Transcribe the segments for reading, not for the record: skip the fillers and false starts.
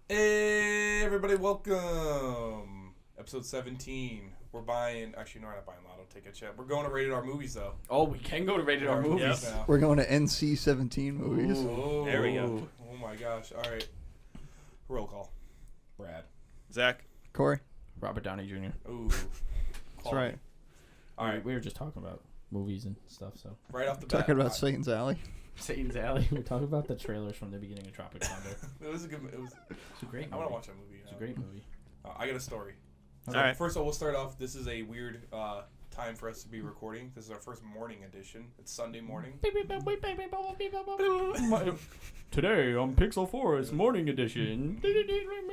Hey, everybody, welcome. Episode 17. We're buying, actually, no, we're not buying lotto tickets yet. We're going to Rated R Movies, though. Oh, we can go to Rated R Movies. Now. We're going to NC-17 movies. Ooh, there we go. Oh, my gosh. All right. Roll call. Brad. Zach. Corey. Robert Downey Jr. Ooh. That's right. All right. We were just talking about movies and stuff, so. Right off the bat. Talking about Satan's Alley. Satan's Alley. We're talking about the trailers from the beginning of Tropic Thunder. It was a good movie. It's a great movie. I want to watch that movie. It's a great movie. I got a story. All right. First of all, we'll start off. This is a weird time for us to be recording. This is our first morning edition. It's Sunday morning. Today on Pixel Forest Morning Edition.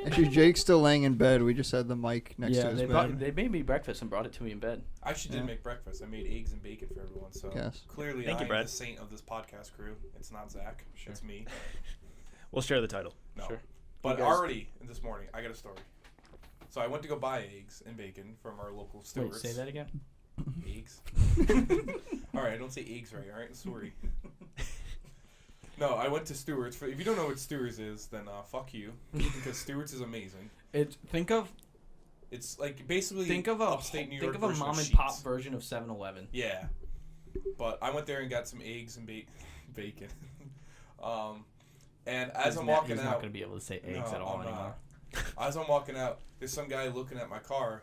Actually, Jake's still laying in bed. We just had the mic next to his bed. They made me breakfast and brought it to me in bed. I actually did make breakfast. I made eggs and bacon for everyone. So Yes. clearly, Thank I you, am Brad. the saint of this podcast crew. It's not Zach. Sure. It's me. We'll share the title. No. Sure. But You guys- already this morning, I got a story. So I went to go buy eggs and bacon from our local Wait, Stewart's. say that again? Eggs. All right, I don't say eggs right. All right, sorry. No, I went to Stewart's. If you don't know what Stewart's is, then fuck you, because Stewart's is amazing. Think of It's like basically a upstate New York version mom of and pop Sheetz. version of 7-Eleven. Yeah, but I went there and got some eggs and bacon. And as I'm walking he's out, not going to be able to say eggs No, at all I'm anymore. as I'm walking out, there's some guy looking at my car,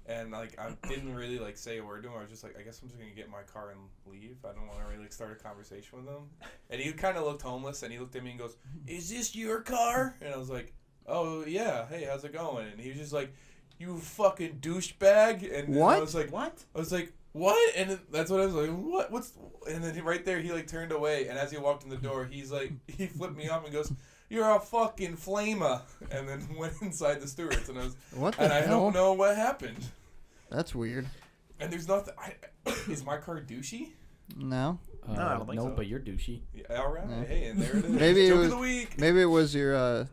and like I didn't really like say a word to him. I was just like, I guess I'm just gonna get in my car and leave. I don't want to really like, start a conversation with him. And he kind of looked homeless, and he looked at me and goes, "Is this your car?" And I was like, "Oh yeah, hey, how's it going?" And he was just like, "You fucking douchebag." And What? I was like, What? I was like, "What?" And then that's what I was like, "What? What's?" And then right there, he like turned away, and as he walked in the door, he's like, he flipped me off and goes, "You're a fucking flamer," and then went inside the Stewart's, and What the I hell? don't know what happened. That's weird. And there's nothing. Is my car douchey? No. No, I don't think so. But you're douchey. Yeah, all right. Yeah. Hey, and there it is. Maybe it Joke was- of the week. Maybe it was your, I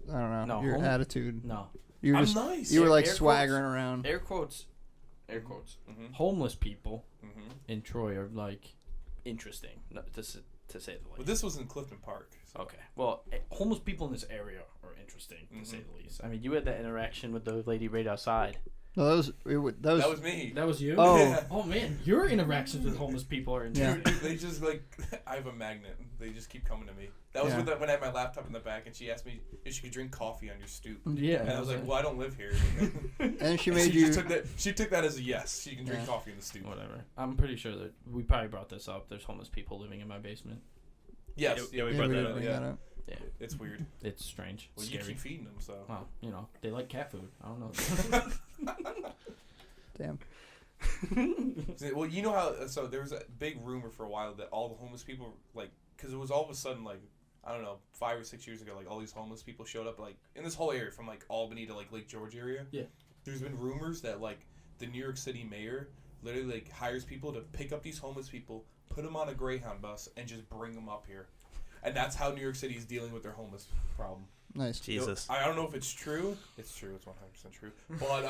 don't know, No, your attitude. No. You were I'm just, nice. you were like Air swaggering around. Air quotes. Mhm. Homeless people Mhm. in Troy are like interesting, to say the least. Well, this was in Clifton Park. So. Okay. Well, homeless people in this area are interesting, to say the least. I mean, you had that interaction with the lady right outside. No, That was me. That was you? Oh. Yeah. Oh, man. Your interactions with homeless people are Yeah. interesting. They just like I have a magnet. They just keep coming to me. That was Yeah. when I had my laptop in the back, and she asked me if she could drink coffee on your stoop. Yeah. And I was like, "Well, I don't live here." And she And made she you. just took that. She took that as a yes. She can drink Yeah. coffee in the stoop. Whatever. I'm pretty sure that we probably brought this up. There's homeless people living in my basement. Yes. Yeah, we Yeah, brought we that did up. bring Yeah. that up. Yeah. It's weird. It's strange. Well, you Scary. keep feeding them, so. Well, you know, they like cat food. I don't know. Damn. Well, you know how. So there was a big rumor for a while that all the homeless people, like, because it was all of a sudden like, I don't know, 5 or 6 years ago, like all these homeless people showed up like in this whole area from like Albany to like Lake George area. Yeah. There's been rumors that like the New York City mayor literally like hires people to pick up these homeless people, put them on a Greyhound bus, and just bring them up here. And that's how New York City is dealing with their homeless problem. Nice. Jesus. I don't know if it's true. It's true. It's 100% true. But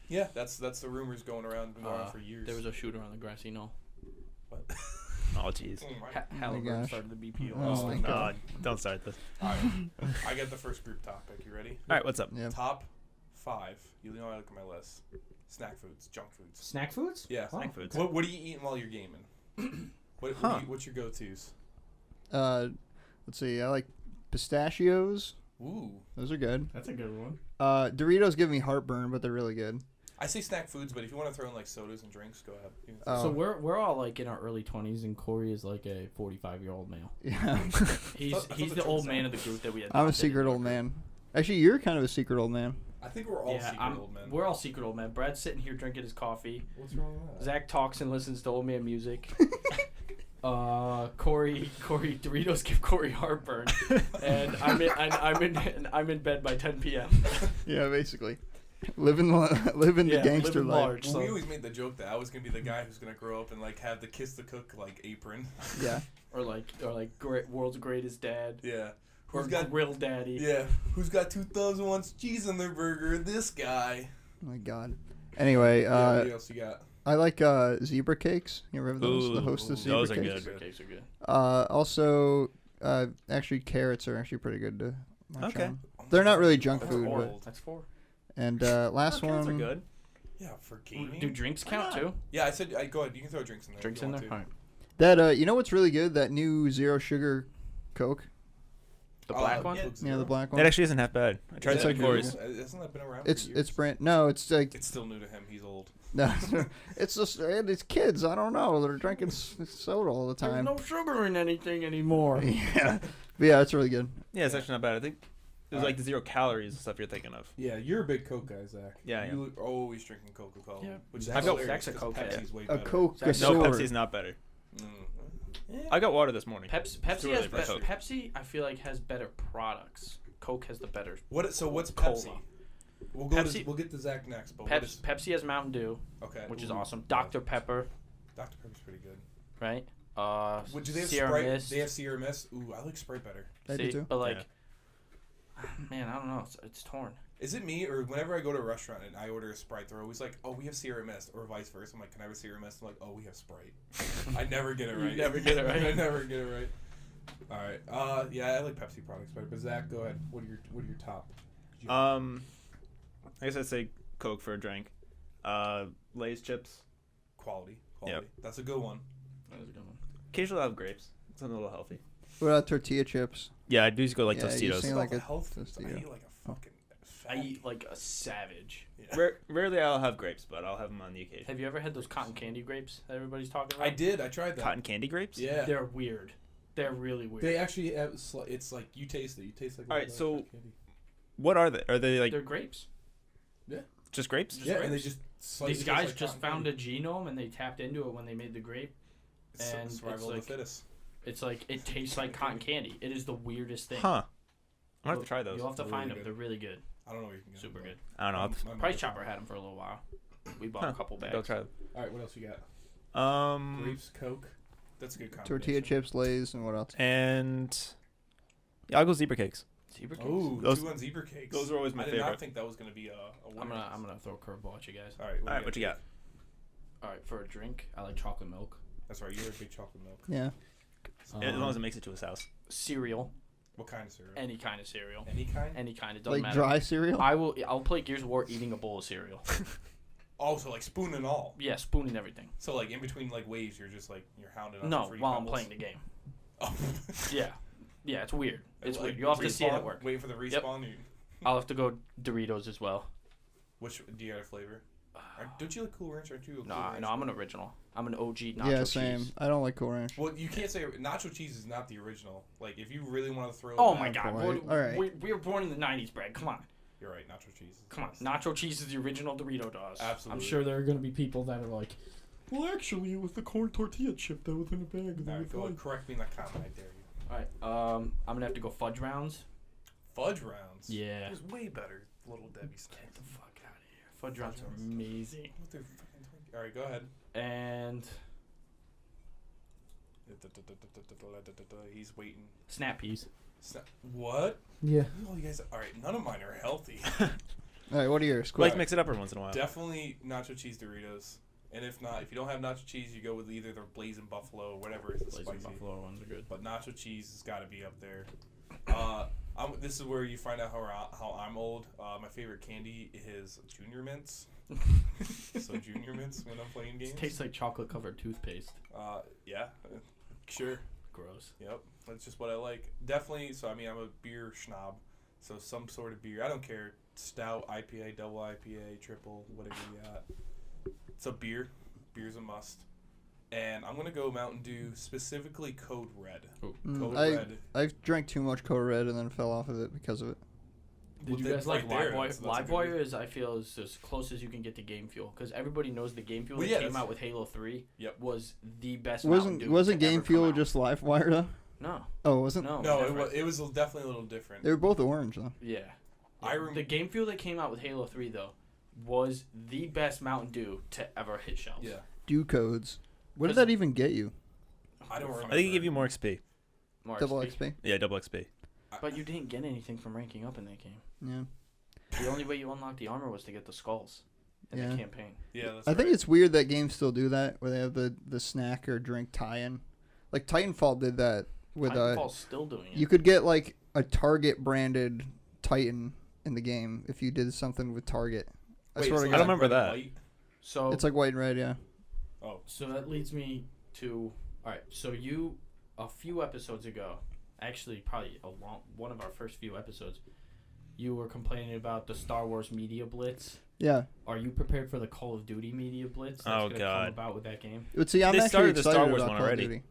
yeah, that's the rumors going around. Been going on for years. There was a shooter on the grassy knoll. What? Oh, jeez. Oh my. Halliburton gosh. started the BPO. Oh my God. Don't start this. Alright. I got the first group topic. You ready? All right, what's up? Yeah. Top 5. You know I look at my list. Snack foods, junk foods. Snack foods? Yeah. Snack foods. What are you eating while you're gaming? What's your go-tos? Let's see. I like pistachios. Ooh. Those are good. That's a good one. Doritos give me heartburn, but they're really good. I say snack foods, but if you want to throw in like sodas and drinks, go ahead. You can Oh. So we're all like in our early 20s, and Corey is like a 45-year-old male. Yeah. He's I thought he's the the truth old was man out. of the group that we had. I'm a secret old man. Actually, you're kind of a secret old man. I think we're all secret old men. We're all secret old men. Brad's sitting here drinking his coffee. What's wrong with that? Zach talks and listens to old man music. Corey Doritos give Corey heartburn, and I'm in bed by 10 p.m. Yeah, basically. Living the gangster living life. large. Well, So. we always made the joke that I was gonna be the guy who's gonna grow up and like have the kiss the cook like apron. Yeah. Or like world's greatest dad. Yeah. Or Who's got grill daddy. Yeah. Who's got 2001's cheese on their burger? This guy. Oh my God. Anyway, Yeah, what else you got? I like zebra cakes. You ever have those? Ooh, The Hostess zebra those are cakes. good. Cakes are good. Also, actually carrots are actually pretty good to munch Okay. on. Oh They're not really junk That's food, old. but That's 4. and last Cones one. are good. Yeah, for gaming. Do drinks count too? Yeah, I said go ahead. You can throw drinks in there. Drinks if you in want there. to. All right. That you know what's really good? That new zero sugar Coke. The black one. Yeah, the black one. That actually isn't half bad. I tried It's that like before. new. Hasn't that been around? It's for years? it's brand. No, it's like It's still new to him. He's old. no. It's just it's kids. I don't know. They're drinking soda all the There's time. no sugar in anything anymore. Yeah, but yeah, it's really good. Yeah, it's actually not bad. I think it was like the 0 calories and stuff you're thinking of. Yeah, you're a big Coke guy, Zach. Yeah, You are always drinking Coca-Cola. Yeah. Which is I've got- hilarious Zach's a 'cause Coke head. Pepsi's way A better. Coke, a Zach's- No, sword. Pepsi's not better. Yeah. I got water this morning. Pepsi too early for Coke. Pepsi, I feel like has better products. Coke has the better. So what's Cola. Pepsi? We'll Pepsi- we'll get to Zach next, but what is Pepsi has Mountain Dew, okay? which is Ooh. awesome. Dr Pepper, Dr Pepper's pretty good. right? What do they have? Sierra Sprite? Mist. They have Sierra Mist. Ooh, I like Sprite better. I do too. But like, man, I don't know. It's torn. Is it me or whenever I go to a restaurant and I order a Sprite, they're always like, "Oh, we have Sierra Mist," or vice versa. I'm like, "Can I have a Sierra Mist?" I'm like, "Oh, we have Sprite." I never get it You right. never get it right. I never get it right. All right. Yeah, I like Pepsi products better. But Zach, go ahead. What are your top? I guess I'd say Coke for a drink. Lay's chips. Quality. Yep. That's a good one. That was a good one. Occasionally I'll have grapes. Something a little healthy. What about tortilla chips? Yeah, I do just go like Yeah, you Tostitos. say What like about a the health foods? I Tostito. eat like a fucking I fatty. eat like a savage. Yeah. Rarely I'll have grapes, but I'll have them on the occasion. Have you ever had those cotton candy grapes that everybody's talking about? I did. I tried that. Cotton candy grapes? Yeah. They're weird. They're really weird. They actually have. It's like you taste it. You taste like. All right, so- cotton candy. What are they? Are they like They're grapes. just grapes? Just Yeah, and they grapes. just. slightly These taste guys like just cotton found candy. a genome and they tapped into it when they made the grape. It's and survival it's of the fittest. It's like it tastes like cotton candy. It is the weirdest thing. Huh. I'm gonna have to try those. You'll have to They're find really them. good. They're really good. I don't know where you can get Super them, good. I don't know. I'll but have my Price mother- Chopper had them for a little while. We bought a couple to bags. go try them. All right, what else you got? Grapes, Coke. That's a good combination. Tortilla chips, Lay's, and what else? And yeah, I'll go zebra cakes. Zebra cakes. Oh, Those- 2 on zebra cakes. those are always my I did not favorite. think that was gonna be a I'm gonna throw a curveball at you guys. All right. All right, what you got? All right, for a drink, I like chocolate milk. That's right. You're a big chocolate milk. Yeah. As long as it makes it to his house. Cereal, What kind of cereal? any kind of cereal, Any kind. any kind. It doesn't Like matter. dry cereal? I'll play Gears of War eating a bowl of cereal. Oh, so like spoon and all. Yeah, spoon and everything. So like in between like waves, you're just like you're hounding on No, free while I'm pebbles. playing the game. Oh. Yeah, yeah, it's weird. It's Like, weird. You'll have to see it respawn? at work. Wait for the Yep. respawn. I'll have to go Doritos as well. Which do you have a flavor? Don't you like Cool Ranch? Aren't you? A Cool No, Ranch no, I'm an guy? original. I'm an OG nacho Yeah, same. cheese. I don't like Cool Ranch. Well, you can't say nacho cheese is not the original. Like if you really want to throw. Oh it my back- God, boy. All right. we were born in the '90s, Brad. Come on, You're right. Nacho cheese. Is the come on. best. Nacho cheese is the original Dorito dog. Absolutely. I'm sure there are gonna be people that are like, well, actually, it was the corn tortilla chip that was in a bag. All right, go ahead, correct me in that comment. I dare you. All right, I'm gonna have to go fudge rounds. Fudge rounds. Yeah. It was way better. Little Debbie Get snacks. the fuck out of here. Fudge rounds are rounds. amazing. What the fucking Twinkie? All right, go ahead. And He's waiting. snap peas. What? Yeah. Oh, you guys. All right, none of mine are healthy. All right, what are yours? Like Right. mix it up every once in a while. Definitely nacho cheese Doritos. And if not, if you don't have nacho cheese, you go with either the Blazing Buffalo or whatever is the Blazing spicy. buffalo ones are good. But nacho cheese has got to be up there. This is where you find out how I'm old. My favorite candy is Junior Mints. So Junior Mints when I'm playing games. It tastes like chocolate covered toothpaste. Yeah, sure. Gross. Yep, that's just what I like. Definitely. So I mean, I'm a beer schnob. So some sort of beer. I don't care. Stout, IPA, double IPA, triple, whatever you got. It's a beer. Beer's a must. And I'm gonna go Mountain Dew, specifically Code Red. Code Red. I've drank too much Code Red and then fell off of it because of it. Did you Well, guys right like there, Live Wire? that's a Live good Wire reason. is, I feel, is as close as you can get to Game Fuel because everybody knows the Game Fuel Well, that yeah, came that's- out with Halo 3 Yep. was the best. Mountain Dew Wasn't to Game ever come Fuel out. just Live Wire though? No, Oh, wasn't? no, No, different. it was definitely a little different. They were both orange though. Yeah. I The Game Fuel that came out with Halo 3 though was the best Mountain Dew to ever hit shelves. Yeah. Dew codes. What did 'Cause- that even get you? I don't I remember. think it give you more XP. More Double XP. XP. Yeah, double XP. But you didn't get anything from ranking up in that game. Yeah. The only way you unlocked the armor was to get the skulls in Yeah. the campaign. Yeah, that's I think right. it's weird that games still do that, where they have the snack or drink tie-in. Like Titanfall did that with Titanfall's still doing it. you could get like a Target branded Titan in the game if you did something with target. Wait, I don't remember that. White? So It's like white and red, yeah. Oh. So that leads me to alright, so you a few episodes ago, actually probably one of our first few episodes, you were complaining about the Star Wars media blitz. Yeah. Are you prepared for the Call of Duty media blitz that's gonna come about with that game? But see, I'm They actually started the excited Star Wars about one Call of already. Duty.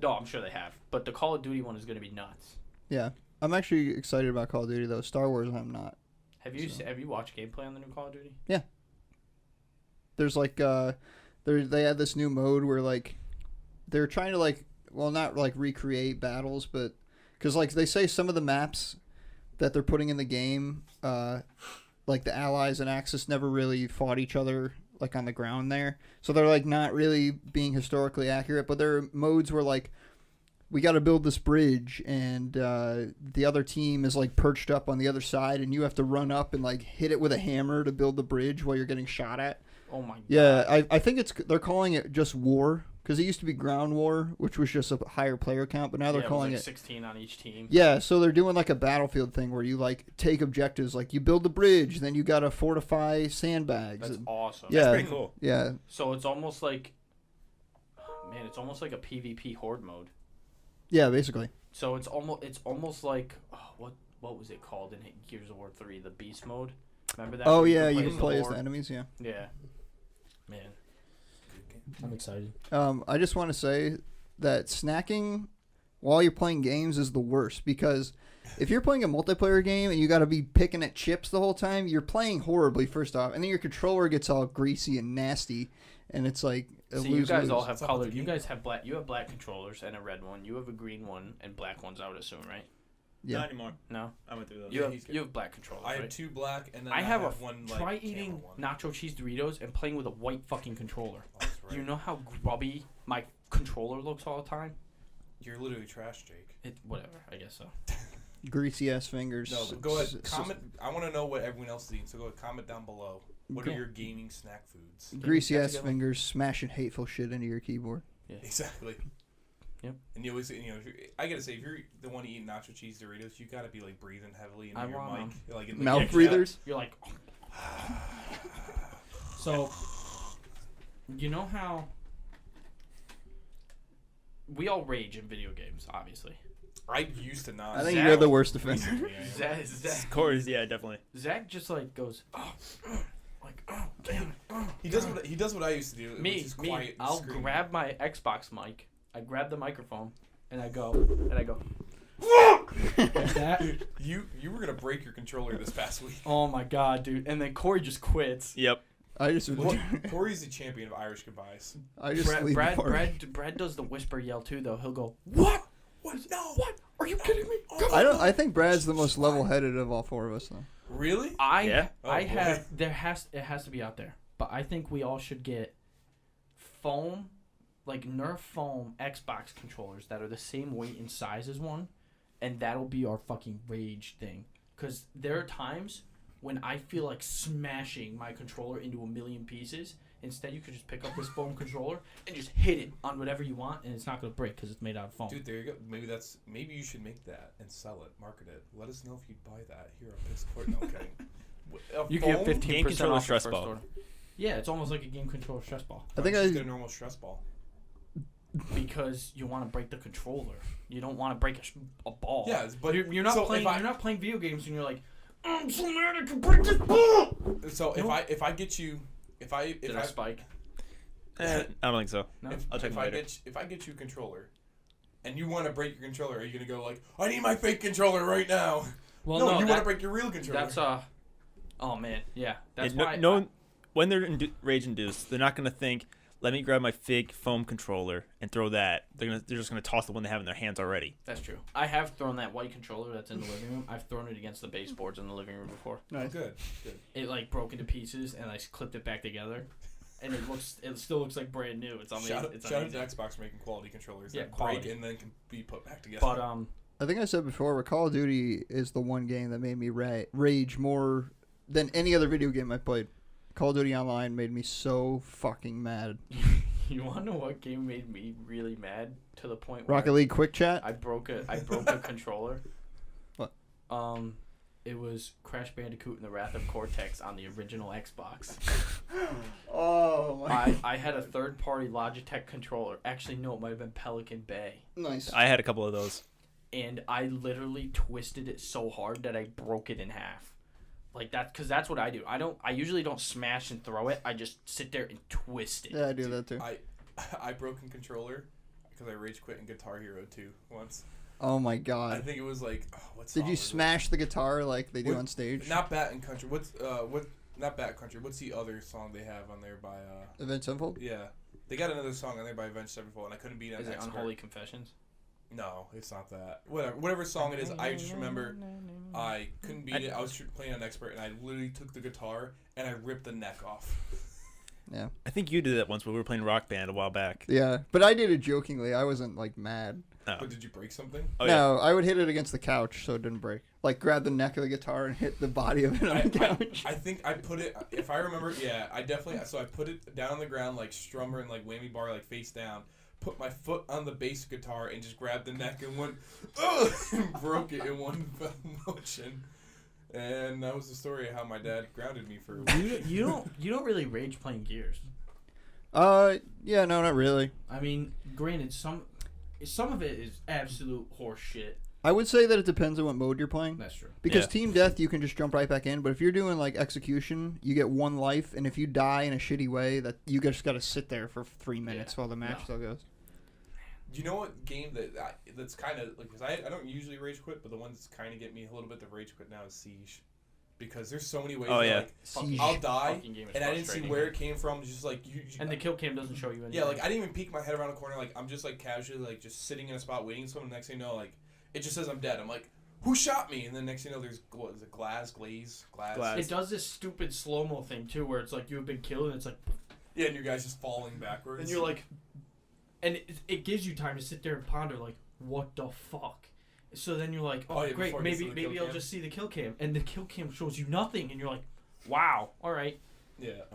No, I'm sure they have. But the Call of Duty one is gonna be nuts. Yeah. I'm actually excited about Call of Duty though. Star Wars I'm not. Have you watched gameplay on the new Call of Duty? Yeah. There's like they had this new mode where like they're trying to like not like recreate battles, but because like they say some of the maps that they're putting in the game, like the Allies and Axis never really fought each other like on the ground there, so they're like not really being historically accurate. But there are modes where like we got to build this bridge, and the other team is like perched up on the other side, and you have to run up and like hit it with a hammer to build the bridge while you're getting shot at. Oh my god. Yeah, I think they're calling it just war, because it used to be ground war, which was just a higher player count, but now they're calling it was it 16 on each team. Yeah, so they're doing like a battlefield thing where you like take objectives, like you build the bridge, then you gotta fortify sandbags. That's awesome. Yeah, That's pretty cool. Yeah. So it's almost like, man, it's almost like a PvP horde mode. Yeah, basically. So it's almost like what was it called in Gears of War 3, the beast mode? Remember that? Oh yeah, you can play as the enemies. Yeah. Yeah. Man, I'm excited. I just want to say that snacking while you're playing games is the worst, because if you're playing a multiplayer game and you got to be picking at chips the whole time, you're playing horribly first off, and then your controller gets all greasy and nasty, and it's like so you guys all have colored. You guys have black. You have black controllers and a red one. You have a green one and black ones, I would assume, right? Yeah. Not anymore. No, I went through those. You have black controllers. I have right? 2 black, and then I have one. Try like, eating one. nacho cheese Doritos and playing with a white fucking controller. Oh, that's right. Do you know how grubby my controller looks all the time? You're literally trash, Jake. Whatever. I guess so. Greasy ass fingers. No, but go ahead. Comment. I want to know what everyone else is eating. So go ahead. Comment down below. What are your gaming snack foods? Greasy ass fingers smashing hateful shit into your keyboard. Yeah. Exactly. Yep. And you always, I gotta say, if you're the one eating nacho cheese Doritos, you gotta be like breathing heavily into your mic, like in the mouth breathers. You're like. So, you know how we all rage in video games, obviously. I used to not. I think you're the worst offender. Zach, Chorus, yeah, definitely. Zach just like goes, damn it. He does what I used to do. Me. I'll grab my Xbox mic. I grab the microphone, and I go. Like that. You were gonna break your controller this past week. Oh my god, dude! And then Corey just quits. Yep. Corey's the champion of Irish goodbyes. I just Brad does the whisper yell too, though. He'll go, "What? What? No! What? Are you kidding me?" I think Brad's the most level-headed of all 4 of us, though. Really? It has to be out there, but I think we all should get foam, like Nerf foam Xbox controllers that are the same weight and size as one, and that'll be our fucking rage thing. Because there are times when I feel like smashing my controller into a million pieces. Instead, you could just pick up this foam controller and just hit it on whatever you want, and it's not gonna break because it's made out of foam. Dude, there you go. Maybe you should make that and sell it, market it. Let us know if you'd buy that. Here on Discord. No kidding. You get 15% off stress your first ball. order. Yeah, it's almost like a game controller stress ball. I think just get a normal stress ball. Because you want to break the controller. You don't want to break a ball. Yeah, but you're not playing. You're not playing video games, and you're like, I'm so mad I can break this ball. So if I get you, if I spike. I don't think so. No, I'll check later. If I get you a controller, and you want to break your controller, are you gonna go like, I need my fake controller right now? Well, no, you want to break your real controller. That's oh man, yeah. That's why. When they're rage induced, they're not gonna think, let me grab my fake foam controller and throw that. They're just gonna toss the one they have in their hands already. That's true. I have thrown that white controller that's in the living room. I've thrown it against the baseboards in the living room before. Nice. Good. It like broke into pieces, and I clipped it back together. And it still looks like brand new. It's amazing. Shout out to Xbox for making quality controllers that break and then can be put back together. But I think I said before, but Call of Duty is the one game that made me rage more than any other video game I played. Call of Duty Online made me so fucking mad. You want to know what game made me really mad to the point where Rocket League Quick Chat? I broke a controller. What? It was Crash Bandicoot and the Wrath of Cortex on the original Xbox. Oh my. I had a third-party Logitech controller. Actually, no, it might have been Pelican Bay. Nice. I had a couple of those. And I literally twisted it so hard that I broke it in half. Like that, because that's what I do. I usually don't smash and throw it. I just sit there and twist it. Yeah, I do that too. I broke a controller because I rage quit in Guitar Hero 2 once. Oh my I god. think it was like, what Did song you was it? smash the guitar like they do on stage? Not Bat and Country. Not Bat Country. What's the other song they have on there by Avenged Sevenfold? Yeah. They got another song on there by Avenged Sevenfold, and I couldn't beat it. Is it Unholy Confessions? No, it's not that. Whatever song it is, I just remember I couldn't beat it. I was playing on expert, and I literally took the guitar and I ripped the neck off. Yeah. I think you did that once when we were playing Rock Band a while back. Yeah, but I did it jokingly. I wasn't like mad. Oh. But did you break something? Oh, yeah. No, I would hit it against the couch so it didn't break. Like grab the neck of the guitar and hit the body of it on the couch. I think I put it, if I remember, yeah, I definitely, so I put it down on the ground like strummer and like whammy bar like face down, put my foot on the bass guitar and just grabbed the neck and went, and broke it in one motion. And that was the story of how my dad grounded me for a week. You don't really rage playing Gears. Yeah, no, not really. I mean, granted, some of it is absolute horse shit. I would say that it depends on what mode you're playing. That's true. Because Yeah. Team Death, you can just jump right back in. But if you're doing like execution, you get one life, and if you die in a shitty way, that you just got to sit there for 3 minutes while the match still goes. You know what game that's kind of like, because I don't usually rage quit, but the one that's kind of get me a little bit to rage quit now is Siege, because there's so many ways. Oh, that, yeah. like, Siege. I'll die Fucking game is and I didn't see frustrating. where it came from. It's just like you And the kill cam doesn't show you anything. yeah, like I didn't even peek my head around the corner. Like I'm just like casually like just sitting in a spot waiting. So the next thing you know, like it just says I'm dead. I'm like, who shot me? And then next thing you know, there's what is it, glaze. It does this stupid slow mo thing too, where it's like you have been killed, and it's like, Yeah, and your guy's just falling backwards. and you're like, and it gives you time to sit there and ponder like, what the fuck? So then you're like, oh, yeah, great, before it gets to the maybe kill I'll cam. just see the kill cam, and the kill cam shows you nothing, and you're like, wow, all right. yeah. I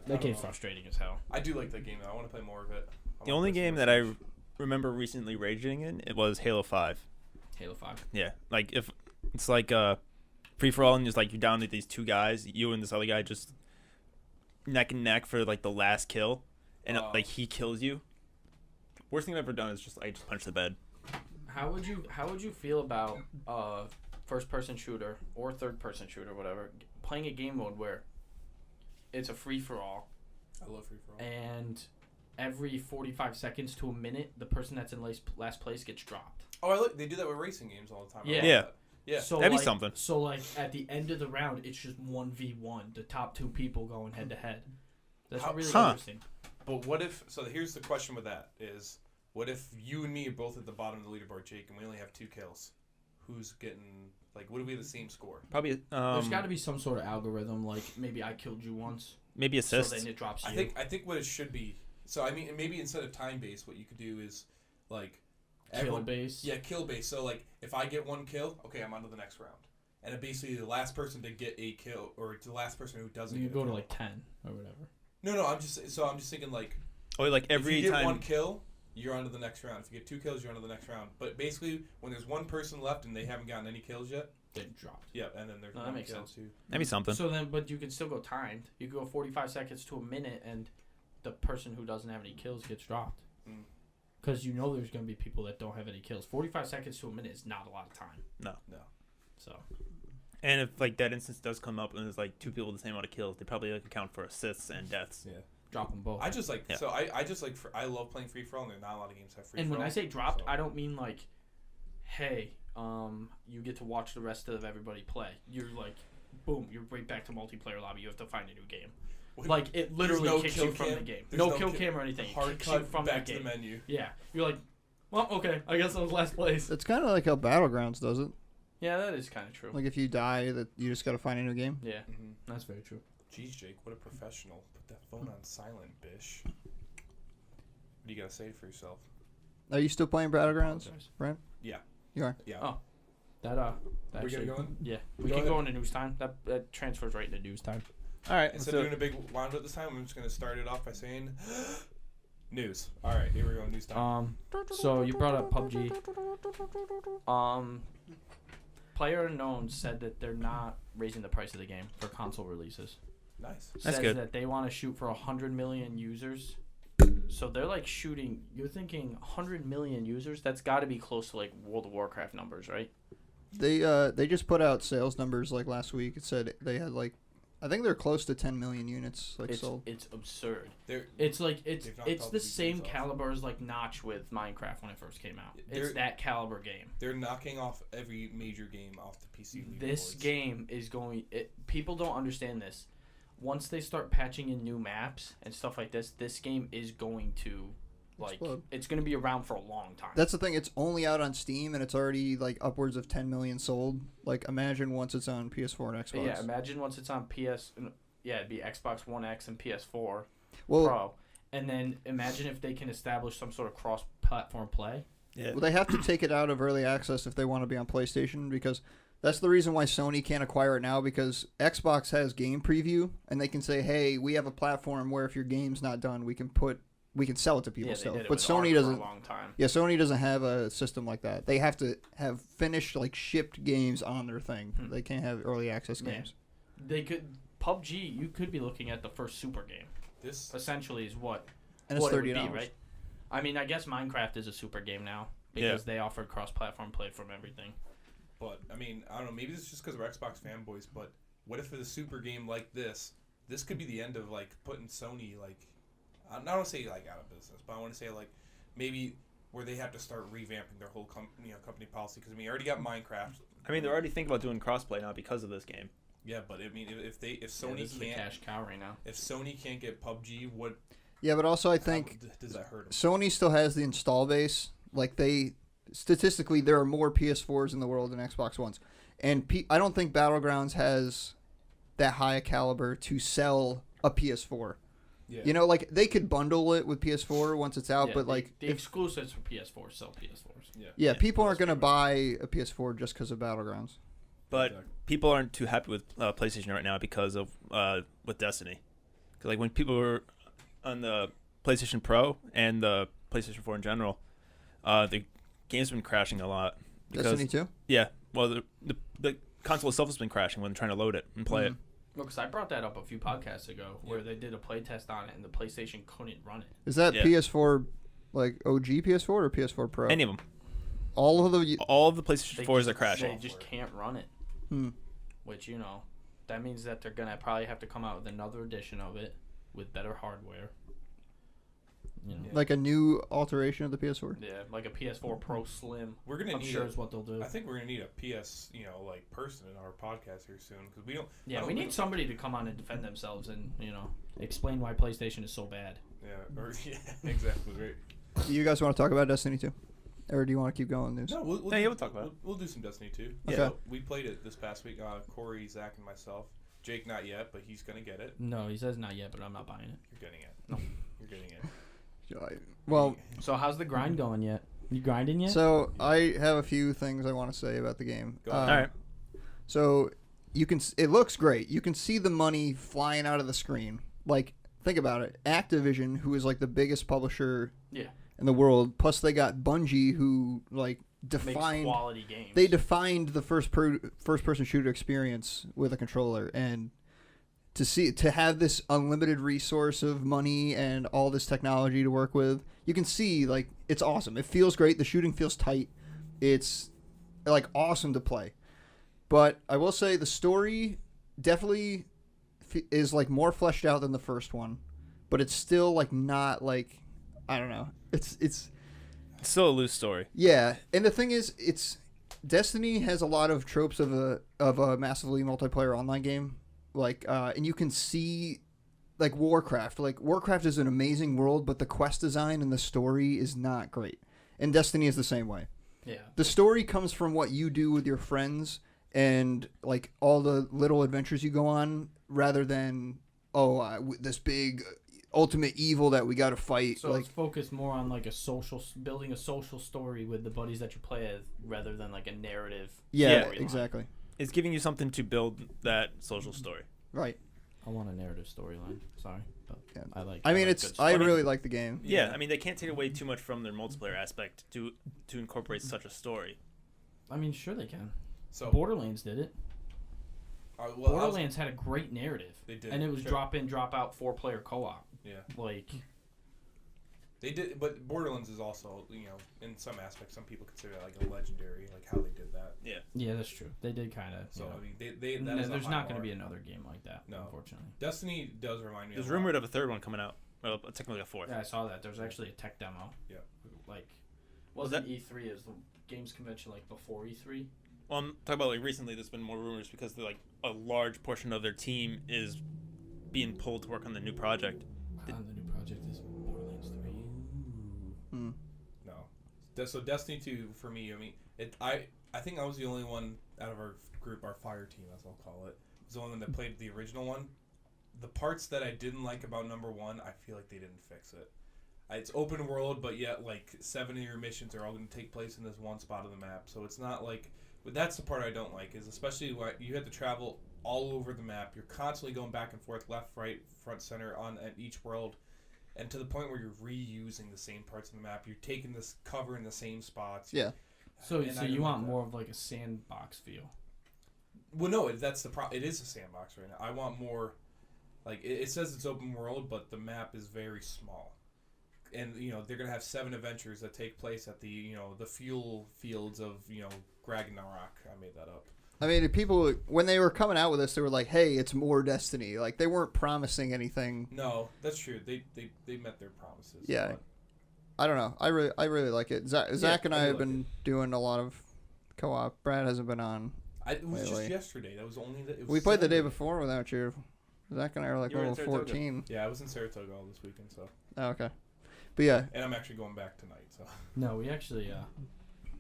That don't game's know. frustrating as hell. I do like that game though. I want to play more of it. The only game that I remember recently raging in, it was Halo 5. Halo 5. Yeah, like if it's like free for all and just like you're down to these two guys, you and this other guy just neck and neck for like the last kill, and like he kills you. Worst thing I've ever done is just I just punch the bed. How would you feel about first person shooter or third person shooter, whatever, playing a game mode where it's a free for all, I love free for all. and every 45 seconds to a minute, the person that's in last place gets dropped. Oh, I like they do that with racing games all the time. I Yeah. love Yeah. that. Yeah. So That'd be like, something. So like at the end of the round, it's just 1v1, the top two people going head to head. That's How- really Huh. interesting. But what if? So here's the question with that: is what if you and me are both at the bottom of the leaderboard, Jake, and we only have 2 kills? Who's getting like? What do we have the same score? Probably There's got to be some sort of algorithm, like maybe I killed you once, maybe assists. so then it drops you. I think what it should be. So I mean, maybe instead of time based, what you could do is like Kill base. Yeah, kill based. So like, if I get 1 kill, okay, I'm on to the next round. And it basically the last person to get a kill, or the last person who doesn't. You get a go to kill. like 10 or whatever. No, I'm just thinking like Oh, like every if you get time. 1 kill, you're on to the next round. If you get 2 kills, you're on to the next round. But basically, when there's 1 person left and they haven't gotten any kills yet, They dropped. yeah, and then there's No, that one makes kill sense. too. That'd be something. So then, but you can still go timed. You can go 45 seconds to a minute, and the person who doesn't have any kills gets dropped. Mm. Because you know there's going to be people that don't have any kills. 45 seconds to a minute is not a lot of time. No. So And if like that instance does come up and there's like 2 people with the same amount of kills, they probably like account for assists and deaths. Yeah. drop them both. I just like Yeah. so I just like I love playing free for all, and there's not a lot of games that have free And for when all. I say dropped, so. I don't mean like, hey, you get to watch the rest of everybody play. You're like, boom, you're right back to multiplayer lobby. You have to find a new game. Wait, Like it literally no kicks kill you from cam? the game. There's No no kill ki- cam or anything. It hard kicks you cut from back the to game. the menu. Yeah, you're like, well, okay, I guess I was last place. It's kind of like how Battlegrounds does it. Yeah, that is kind of true. Like if you die, that you just got to find a new game. Yeah, Mm-hmm. that's very true. Jeez, Jake, what a professional. Put that phone on silent, bish. What do you gotta say for yourself? Are you still playing Battlegrounds? Apologize. Yeah. You are. Yeah. Oh. That We actually, gonna go in? yeah, we Go can ahead. go into news time. That transfers right into news time. All right. Instead of doing a big roundup this time, I'm just gonna start it off by saying news. All right, here we go. News time. So you brought up PUBG. PlayerUnknown said that they're not raising the price of the game for console releases. Nice. That's Says good. that they want to shoot for 100 million users. So they're like shooting. You're thinking 100 million users. That's got to be close to like World of Warcraft numbers, right? They just put out sales numbers like last week. It said they had like, I think they're close to 10 million units sold. It's absurd. They're, It's like it's They've not the publicly same sold. caliber as like Notch with Minecraft when it first came out. They're- It's that caliber game. they're knocking off every major game off the PC leaderboards. This game is going. People don't understand this. Once they start patching in new maps and stuff like this game is going to like Explode. it's going to be around for a long time. That's the thing. It's only out on Steam and it's already like upwards of 10 million sold. Like imagine once it's on PS4 and Xbox. Yeah, imagine once it's on it'd be Xbox One X and PS4 well, Pro, and then imagine if they can establish some sort of cross-platform play. Yeah. well, they have to take it out of early access if they want to be on PlayStation because that's the reason why Sony can't acquire it now because Xbox has game preview and they can say, hey, we have a platform where if your game's not done, we can sell it to people Yeah, they still. did it But with Ark Sony for doesn't. a long time. Yeah, Sony doesn't have a system like that. They have to have finished like shipped games on their thing. They can't have early access Man. games. They could PUBG. You could be looking at the first super game. This Essentially, is what And it's what it would $30. be, right? I mean, I guess Minecraft is a super game now because they offered cross-platform play from everything. But I mean, I don't know. Maybe this is just because we're Xbox fanboys. But what if it's a super game like this? This could be the end of like putting Sony like, I don't want to say like out of business, but I want to say like maybe where they have to start revamping their whole company policy. Because I mean, you already got Minecraft. I mean, they're already thinking about doing crossplay now because of this game. Yeah, but I mean, if Sony This is a can't, cash cow right now. if Sony can't get PUBG, what? Yeah, but also I think how does that hurt them? Sony still has the install base. Like statistically, there are more PS4s in the world than Xbox Ones, and I don't think Battlegrounds has that high a caliber to sell a PS4. Yeah. You know, like they could bundle it with PS4 once it's out, Yeah, but like the exclusives for PS4 sell PS4s. yeah, people aren't gonna buy a PS4 just because of Battlegrounds. But Exactly. people aren't too happy with PlayStation right now because of with Destiny. 'Cause, like when people were on the PlayStation Pro and the PlayStation 4 in general, the game's been crashing a lot. Because, Destiny 2? Yeah. Well, the console itself has been crashing when trying to load it and play it. Well, because I brought that up a few podcasts ago, where they did a play test on it and the PlayStation couldn't run it. Is that Yeah. PS4 like OG PS4 or PS4 Pro? Any of them. All of the All of the PlayStation They 4s just- are crashing. They just can't run it. Hmm. Which, that means that they're going to probably have to come out with another edition of it with better hardware. Yeah. like a new alteration of the PS4. Yeah, like a PS4 Pro Slim. We're gonna I'm need. sure is what they'll do. I think we're gonna need a PS, like person in our podcast here soon because we don't. I Yeah, don't we think- need somebody to come on and defend themselves and, explain why PlayStation is so bad. Yeah, or yeah, exactly right. Do you guys want to talk about Destiny 2? Or do you want to keep going? News? No, Yeah, yeah, we'll talk about it. We'll do some Destiny 2. Okay. So we played it this past week. Corey, Zach, and myself. Jake not yet, but he's gonna get it. No, he says not yet, but I'm not buying it. You're getting it. No. You're getting it. Well, So how's the grind going yet? You grinding yet? so I have a few things I want to say about the game. Go ahead. All right. So it looks great. You can see the money flying out of the screen. Like, think about it. Activision, who is like the biggest publisher Yeah. in the world, plus they got Bungie, who like Makes defined quality games. they defined the first person shooter experience with a controller, and to have this unlimited resource of money and all this technology to work with, you can see like it's awesome. It feels great. The shooting feels tight. It's like awesome to play. But I will say the story definitely is like more fleshed out than the first one, but it's still like not like, I don't know. It's It's still a loose story. yeah, and the thing is, Destiny has a lot of tropes of a massively multiplayer online game, like and you can see like Warcraft. Like Warcraft is an amazing world, but the quest design and the story is not great. And Destiny is the same way. Yeah. The story comes from what you do with your friends and like all the little adventures you go on, rather than this big ultimate evil that we got to fight. So like it's focused more on like building a social story with the buddies that you play with, rather than like a narrative. yeah, storyline. exactly. It's giving you something to build that social story. Right. I want a narrative storyline. Sorry, but Yeah. I like. I mean, like good I story. really like the game. Yeah, I mean they can't take away too much from their multiplayer aspect to incorporate such a story. I mean, sure they can. So Borderlands did it. well, Borderlands had a great narrative. They did, and it was drop in, drop out, 4-player co-op. Yeah. Like. They did, but Borderlands is also, in some aspects, some people consider it like a legendary, like how they did that. Yeah. Yeah, that's true. They did kind of. So I mean, that is there's not going to be another game like that. No, unfortunately. Destiny does remind me. There's rumored of a third one coming out. Well, technically a fourth. Yeah, I saw that. There's actually a tech demo. Yeah. Like, wasn't E3 is the games convention like before E3? Well, I'm talking about like recently. There's been more rumors because they're like a large portion of their team is being pulled to work on the new project. The new project is Borderlands 3. No. So Destiny 2 for me, I mean, I think I was the only one out of our group, our fire team, as I'll call it, was the only one that played the original one. The parts that I didn't like about number 1, I feel like they didn't fix it. It's open world, but yet like 7 of your missions are all going to take place in this one spot of the map. So it's not like, but that's the part I don't like, is especially when you have to travel all over the map. You're constantly going back and forth, left, right, front, center at each world. And to the point where you're reusing the same parts of the map, you're taking this cover in the same spots. Yeah. So you want more of like a sandbox feel? Well, no, that's the problem. It is a sandbox right now. I want more, like it says it's open world, but the map is very small. And they're gonna have 7 adventures that take place at the the fuel fields of Ragnarok. I made that up. I mean, people, when they were coming out with this, they were like, "Hey, it's more Destiny." Like, they weren't promising anything. No, that's true. They met their promises. Yeah. But I don't know. I really like it. Zach and I have been doing a lot of co-op. Brad hasn't been on. It was lately. just yesterday. That was only the. We played the day before without you. Zach and I are like You were in level Saratoga. 14. Yeah, I was in Saratoga all this weekend, so. Oh, okay. But yeah. And I'm actually going back tonight, so. No, we actually,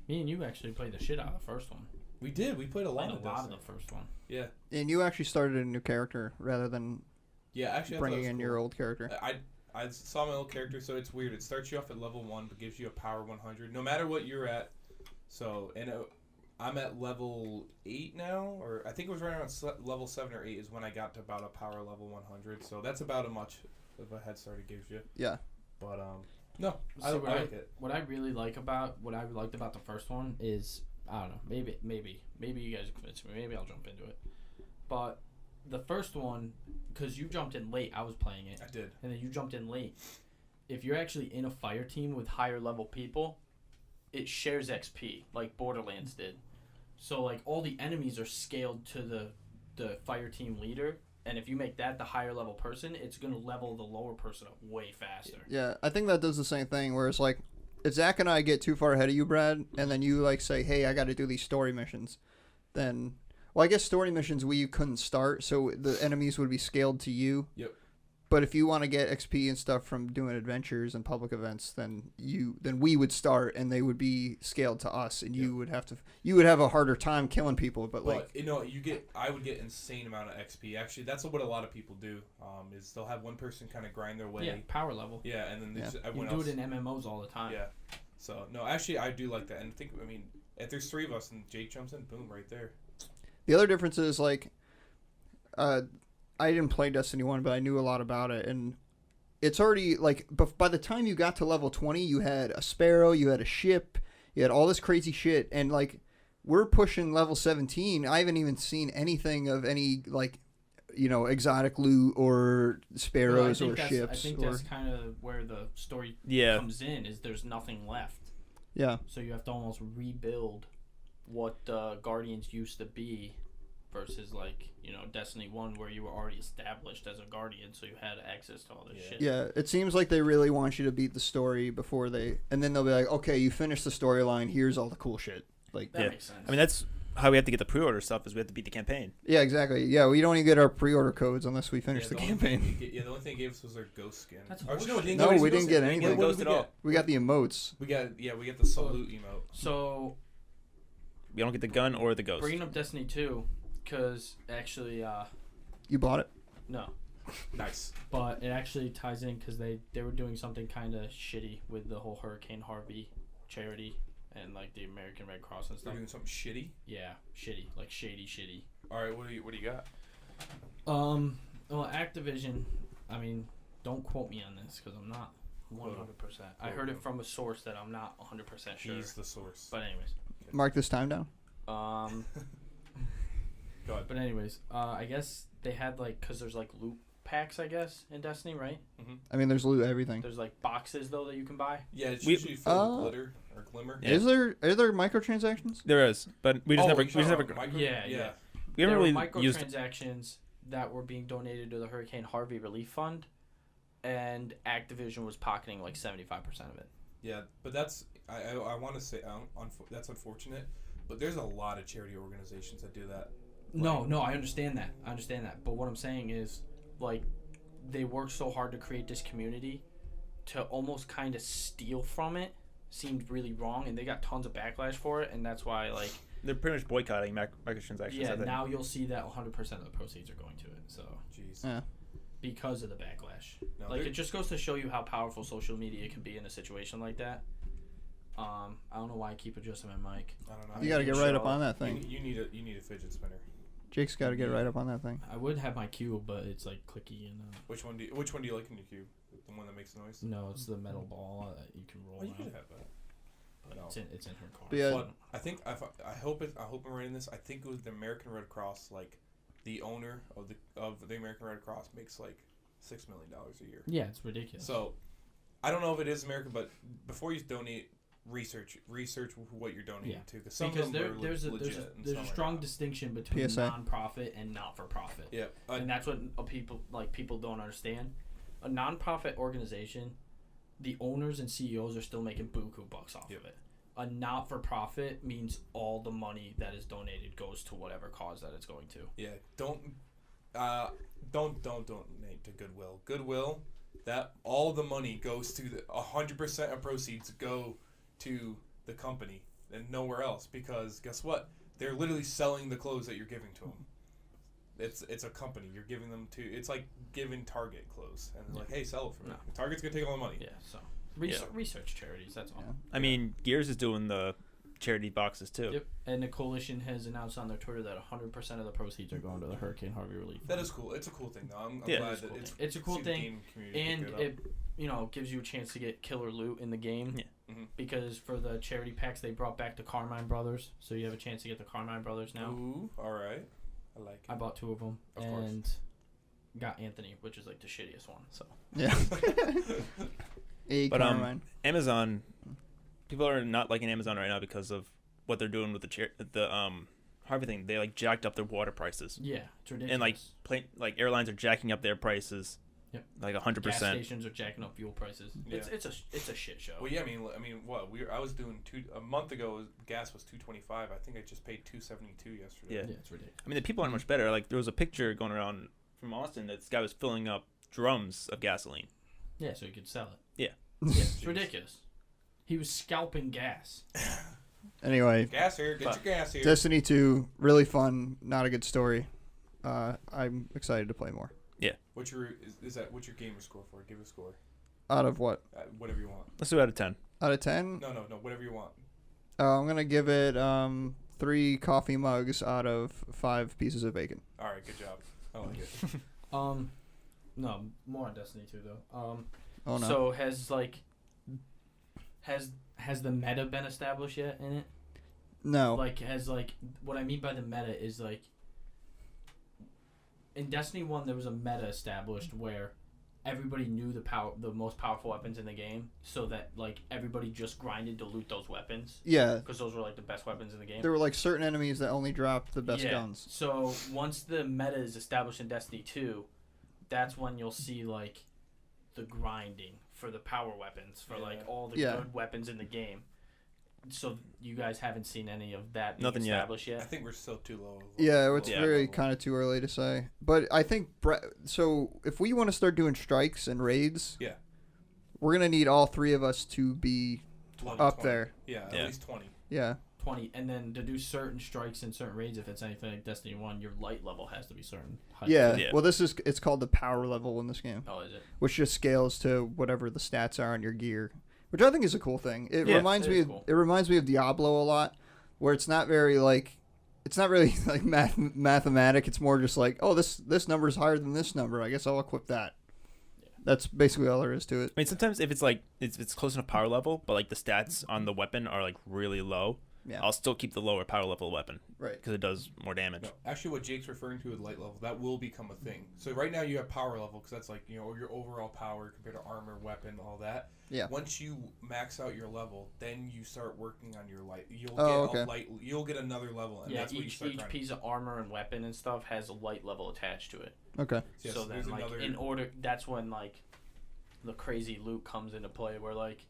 me and you actually played the shit out of the first one. We did. We played a lot of the first one. Yeah. And you actually started a new character rather than Actually, bringing in your old character. I saw my old character, so it's weird. It starts you off at level 1, but gives you a power 100, no matter what you're at. So, I'm at level 8 now, or I think it was right around level 7 or 8 is when I got to about a power level 100. So that's about as much of a head start it gives you. Yeah. But no, I like it. What I liked about the first one is, I don't know, maybe you guys convince me. Maybe I'll jump into it. But the first one, because you jumped in late, I was playing it. I did. And then you jumped in late. If you're actually in a fire team with higher level people, it shares XP like Borderlands did. So like all the enemies are scaled to the fire team leader, and if you make that the higher level person, it's gonna level the lower person up way faster. Yeah, I think that does the same thing. Where it's like, if Zach and I get too far ahead of you, Brad, and then you like say, "Hey, I got to do these story missions," then, well, I guess story missions you couldn't start, so the enemies would be scaled to you. Yep. But if you want to get XP and stuff from doing adventures and public events, then we would start and they would be scaled to us, and you would have a harder time killing people. But like, I would get insane amount of XP. Actually, that's what a lot of people do. Is they'll have one person kind of grind their way. Yeah, power level. Yeah, and then you everyone do else. it in MMOs all the time. Yeah. So no, actually, I do like that, and if there's 3 of us and Jake jumps in, boom, right there. The other difference is like, I didn't play Destiny 1, but I knew a lot about it, and it's already like by the time you got to level 20, you had a sparrow, you had a ship, you had all this crazy shit, and like we're pushing level 17. I haven't even seen anything of any like exotic loot or sparrows or ships. I think that's kind of where the story comes in. Is there's nothing left. Yeah. So you have to almost rebuild what Guardians used to be. Versus like Destiny 1 where you were already established as a Guardian, so you had access to all this shit. Yeah, it seems like they really want you to beat the story before and then they'll be like, okay, you finished the storyline, here's all the cool shit. Like that makes sense. I mean, that's how we have to get the pre-order stuff, is we have to beat the campaign. Yeah, exactly. Yeah, we don't even get our pre-order codes unless we finish the campaign. The only thing they gave us was their ghost skin. That's we didn't get anything. We got the emotes. We got the salute emote. So we don't get the gun or the ghost. Bringing up Destiny 2. Because actually, you bought it? No. Nice. But it actually ties in because they were doing something kind of shitty with the whole Hurricane Harvey charity and like the American Red Cross and stuff. They're doing something shitty. Yeah, shitty, like shady. All right, what do you got? Well, Activision. I mean, don't quote me on this because I'm not 100%. I heard it from a source that I'm not 100% sure. He's the source. But anyways. Mark this time down. Go ahead. But anyways, I guess they had like, cause there's like loot packs, I guess, in Destiny, right? I mean, there's loot everything. There's like boxes though that you can buy. Yeah, it's usually filled with glitter or glimmer. Yeah. Are there microtransactions? There is, but we just never. We just never. Yeah. We haven't really there were used it. microtransactions that were being donated to the Hurricane Harvey Relief Fund, and Activision was pocketing like 75% of it. Yeah, but that's I want to say that's unfortunate. But there's a lot of charity organizations that do that. No, I understand that. But what I'm saying is, like, they worked so hard to create this community, to almost kind of steal from it seemed really wrong, and they got tons of backlash for it, and that's why, like, They're pretty much boycotting microtransactions. yeah, I think. now you'll see that 100% of the proceeds are going to it. So, Jeez. Yeah. because of the backlash, No, like, it just goes to show you how powerful social media can be in a situation like that. I don't know why I keep adjusting my mic. I don't know. You got to get right up on that You, thing. you need a fidget spinner. Jake's got to get right up on that thing. I would have my cube, but it's like clicky and Which one do you like in your cube? The one that makes noise? no, it's the metal ball that you can roll Oh, you out. could have that. But No. it's in her car. But yeah, But I think I hope I'm right in this. I think it was the American Red Cross. Like, the owner of the American Red Cross makes like $6 million a year. Yeah, it's ridiculous. So, I don't know if it is American, but before you donate, research what you're donating to, because some because of them are there's legit. and a some are strong not. distinction between PSA. non-profit and not-for-profit. Yeah, And that's what people don't understand. A non-profit organization, the owners and CEOs are still making buku bucks off of it. A not-for-profit means all the money that is donated goes to whatever cause that it's going to. yeah. Don't donate to Goodwill. Goodwill, that all the money goes to 100% of proceeds go to the company and nowhere else, because guess what? They're literally selling the clothes that you're giving to them. It's a company you're giving them to. It's like giving Target clothes and they're like, hey, sell it for me. No. Target's gonna take all the money. Yeah, so Yeah. research charities. That's all. Yeah. I mean, Gears is doing the charity boxes too. Yep. And the coalition has announced on their Twitter that 100% of the proceeds are going to the Hurricane Harvey relief. That is cool. It's a cool thing though. I'm Yeah. glad It's a that cool it's thing. It's a cool see the thing, game community and pick it gives you a chance to get killer loot in the game. Yeah. Mhm. Because for the charity packs they brought back the Carmine Brothers, so you have a chance to get the Carmine Brothers now. Ooh, all right. I like I it. bought 2 of them Of course. and got Anthony, which is like the shittiest one. So Yeah. But, Carmine. Amazon, people are not liking Amazon right now because of what they're doing with the Harvey thing. They like jacked up their water prices, yeah, it's ridiculous. and like airlines are jacking up their prices, Yep. like gas 100%. stations are jacking up fuel prices. Yeah. It's a shit show. Well, yeah. I mean, what I was doing a month ago. Gas was $2.25. I think I just paid $2.72 yesterday. Yeah. Yeah, it's ridiculous. I mean, the people aren't much better. Like there was a picture going around from Austin that this guy was filling up drums of gasoline. Yeah, so you could sell it. Yeah. Yeah, it's ridiculous. He was scalping gas. Anyway, Gas here. Get your gas here. Destiny 2, really fun, not a good story. I'm excited to play more. What's your gamer score for? Give a score. Out of what? Whatever you want. Let's do out of 10. Out of 10? No. Whatever you want. I'm going to give it 3 coffee mugs out of 5 pieces of bacon. All right. Good job. I like it. No, more on Destiny 2 though. Oh, no. So has the meta been established yet in it? No. Like what I mean by the meta is like in Destiny 1 there was a meta established where everybody knew the most powerful weapons in the game, so that like everybody just grinded to loot those weapons Yeah. because those were like the best weapons in the game. There were like certain enemies that only dropped the best guns. So once the meta is established in Destiny 2, that's when you'll see like the grinding for the power weapons, for like all the good weapons in the game. So you guys haven't seen any of that being Nothing yet. established yet? I think we're still too low. Yeah, it's Yeah. very kind of too early to say. But I think so if we want to start doing strikes and raids, Yeah. we're going to need all 3 of us to be 20, up 20. there. Yeah, Yeah. at least 20. Yeah. 20, and then to do certain strikes and certain raids, if it's anything like Destiny 1, your light level has to be certain height. Yeah. Yeah. Well, it's called the power level in this game, Oh, is it? which just scales to whatever the stats are on your gear, which I think is a cool thing. It Yeah, reminds it me is of, cool. it reminds me of Diablo a lot, where it's not very like it's not really like mathematic. It's more just like, oh, this number is higher than this number. I guess I'll equip that. Yeah. That's basically all there is to it. I mean, sometimes if it's like it's close enough power level, but like the stats on the weapon are like really low, Yeah. I'll still keep the lower power level weapon Right. because it does more damage. No, actually, what Jake's referring to with light level, that will become a thing. So right now you have power level because that's like, your overall power compared to armor, weapon, all that. Yeah. Once you max out your level, then you start working on your light. You'll You'll get another level, and that's what you start each piece of armor and weapon and stuff has a light level attached to it. Okay. Yes, so then, like, in order, that's when like the crazy loot comes into play, where like,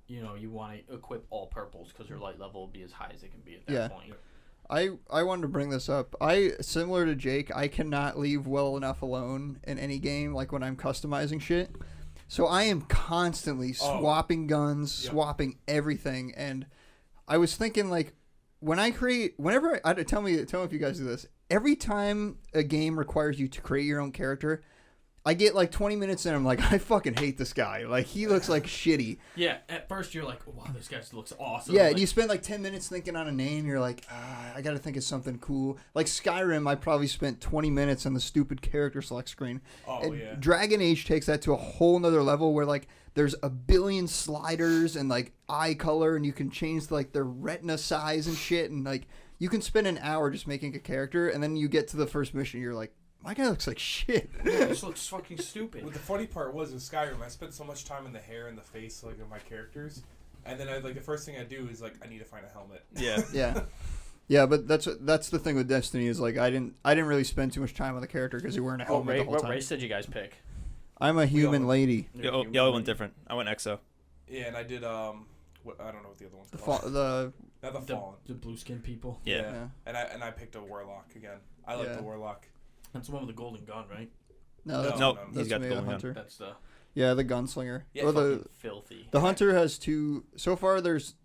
you want to equip all purples because your light level will be as high as it can be at that point. Yep. I wanted to bring this up. Similar to Jake, I cannot leave well enough alone in any game, like when I'm customizing shit. So I am constantly swapping guns, swapping everything, and I was thinking like tell me if you guys do this. Every time a game requires you to create your own character, I get like 20 minutes in, I'm like, I fucking hate this guy. Like, he looks like shitty. Yeah, at first you're like, wow, this guy looks awesome. Yeah, like, and you spend like 10 minutes thinking on a name. You're like, I gotta think of something cool. Like Skyrim, I probably spent 20 minutes on the stupid character select screen. And Dragon Age takes that to a whole nother level where like there's a billion sliders and like eye color, and you can change like their retina size and shit. And like you can spend an hour just making a character, and then you get to the first mission, you're like, my guy looks like shit. This looks fucking stupid. But the funny part was in Skyrim, I spent so much time in the hair and the face like of my characters, and then the first thing I do is like I need to find a helmet. Yeah. Yeah, but that's the thing with Destiny is like I didn't really spend too much time on the character because you're wearing a helmet the whole time. What race did you guys pick? I'm a human lady. Y'all went different. I went EXO. Yeah, and I did I don't know what the other one's called. Not the Fallen. The blue skin people. Yeah. And I picked a Warlock again. I like the Warlock. That's the one with the golden gun, right? No, he's got the golden hunter. gun. That's the the gunslinger. Yeah, or filthy. The hunter has two. So far,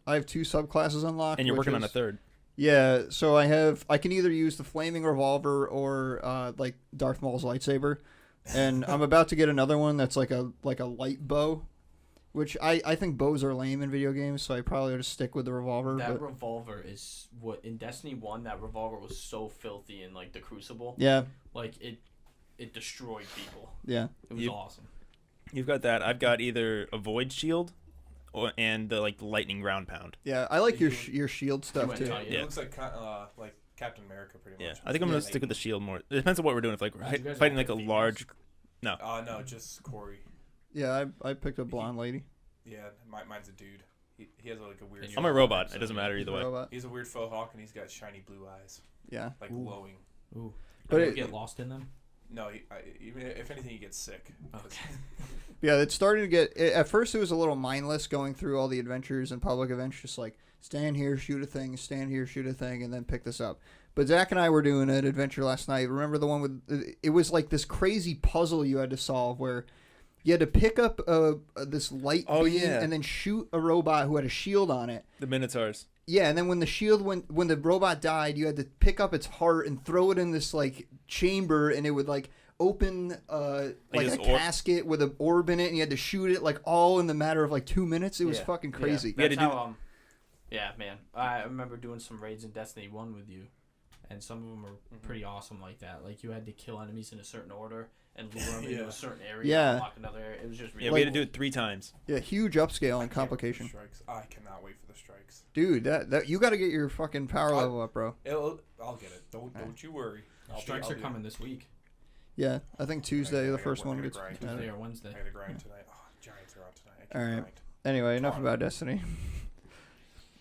I have two subclasses unlocked. And you're working on a third. Yeah, so I can either use the flaming revolver or like Darth Maul's lightsaber, and I'm about to get another one that's like a light bow, which I think bows are lame in video games, so I probably ought to stick with the revolver. That revolver is what in Destiny 1. That revolver was so filthy in like the Crucible. Yeah, like it destroyed people. Yeah, it was awesome. You've got that. I've got either a void shield, and the lightning ground pound. Yeah, I like your shield stuff too. It looks like Captain America pretty much. Yeah, I think I'm gonna stick with the shield more. It depends on what we're doing. If like we're fighting like a large, no. No, just Corey. Yeah, I picked a blonde lady. Yeah, mine's a dude. He has like a weird. I'm a robot. It doesn't matter either way. He's a weird faux hawk, and he's got shiny blue eyes. Yeah, like glowing. Ooh, but you get lost in them. No, even if anything, he gets sick. Okay. Yeah, it's starting to get. At first, it was a little mindless going through all the adventures and public events, just like stand here, shoot a thing, stand here, shoot a thing, and then pick this up. But Zach and I were doing an adventure last night. Remember the one with? It was like this crazy puzzle you had to solve where you had to pick up this light beam and then shoot a robot who had a shield on it. The Minotaurs. Yeah, and then when the robot died, you had to pick up its heart and throw it in this like chamber, and it would like open like a casket with an orb in it, and you had to shoot it like all in the matter of like 2 minutes. It was fucking crazy. Yeah. That's how, yeah, man. I remember doing some raids in Destiny 1 with you, and some of them were pretty awesome like that. Like you had to kill enemies in a certain order and lure them into a certain area and unlock another area. It was just really we had to do it 3 times. Yeah, huge upscale and complication. Strikes. I cannot wait for the strikes. Dude, that you got to get your fucking power level up, bro. I'll get it. Don't you worry. Strikes are coming this week. Yeah, I think Tuesday the first one gets Tuesday or Wednesday. I gotta grind tonight. Oh, Giants are on tonight. All right. Anyway, enough about Destiny.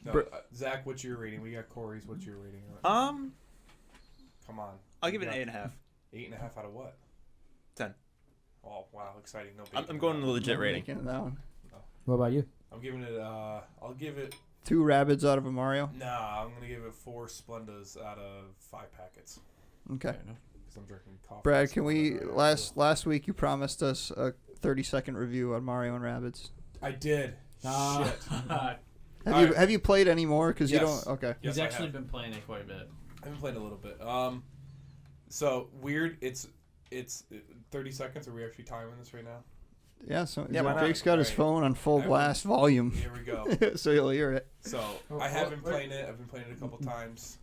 No, Zach, what's your rating? We got Corey's. What's your rating? Come on. I'll give it an 8.5. 8.5 out of what? 10. Oh wow, exciting! No. I'm going to the legit rating. That one. What about you? I'm giving it. I'll give it 2 rabbits out of a Mario. Nah, I'm gonna give it 4 Splendas out of 5 packets. Okay. Because I'm drinking coffee. Brad, can we last week you promised us a 30-second review on Mario and Rabbids? I did. Shit. Have you played any more? Because you don't. Okay. He's actually been playing it quite a bit. I've been playing a little bit. So weird. It's 30 seconds. Are we actually timing this right now? Yeah. So yeah, Jake's got his phone on full blast volume. Here we go. So you'll hear it. So I have been playing it. I've been playing it a couple times.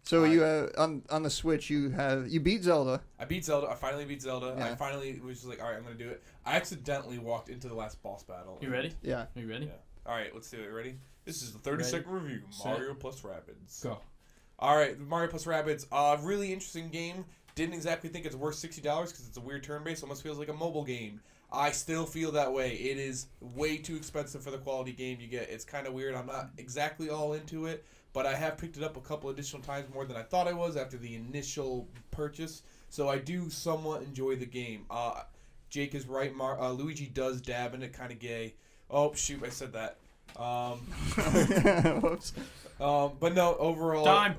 So you on the Switch you beat Zelda. I beat Zelda. I finally beat Zelda. Yeah. I finally was just like, all right, I'm gonna do it. I accidentally walked into the last boss battle. You ready? Yeah. Are you ready? Yeah. All right, let's do it. Ready? This is the 30-second review. Mario plus Rabbids. Go. All right, Mario plus Rabbids. Really interesting game. Didn't exactly think it's worth $60 because it's a weird turn-based. Almost feels like a mobile game. I still feel that way. It is way too expensive for the quality game you get. It's kind of weird. I'm not exactly all into it, but I have picked it up a couple additional times more than I thought I was after the initial purchase. So I do somewhat enjoy the game. Jake is right. Luigi does dab in it, kind of gay. Oh, shoot, I said that. Whoops. But no, overall... Time!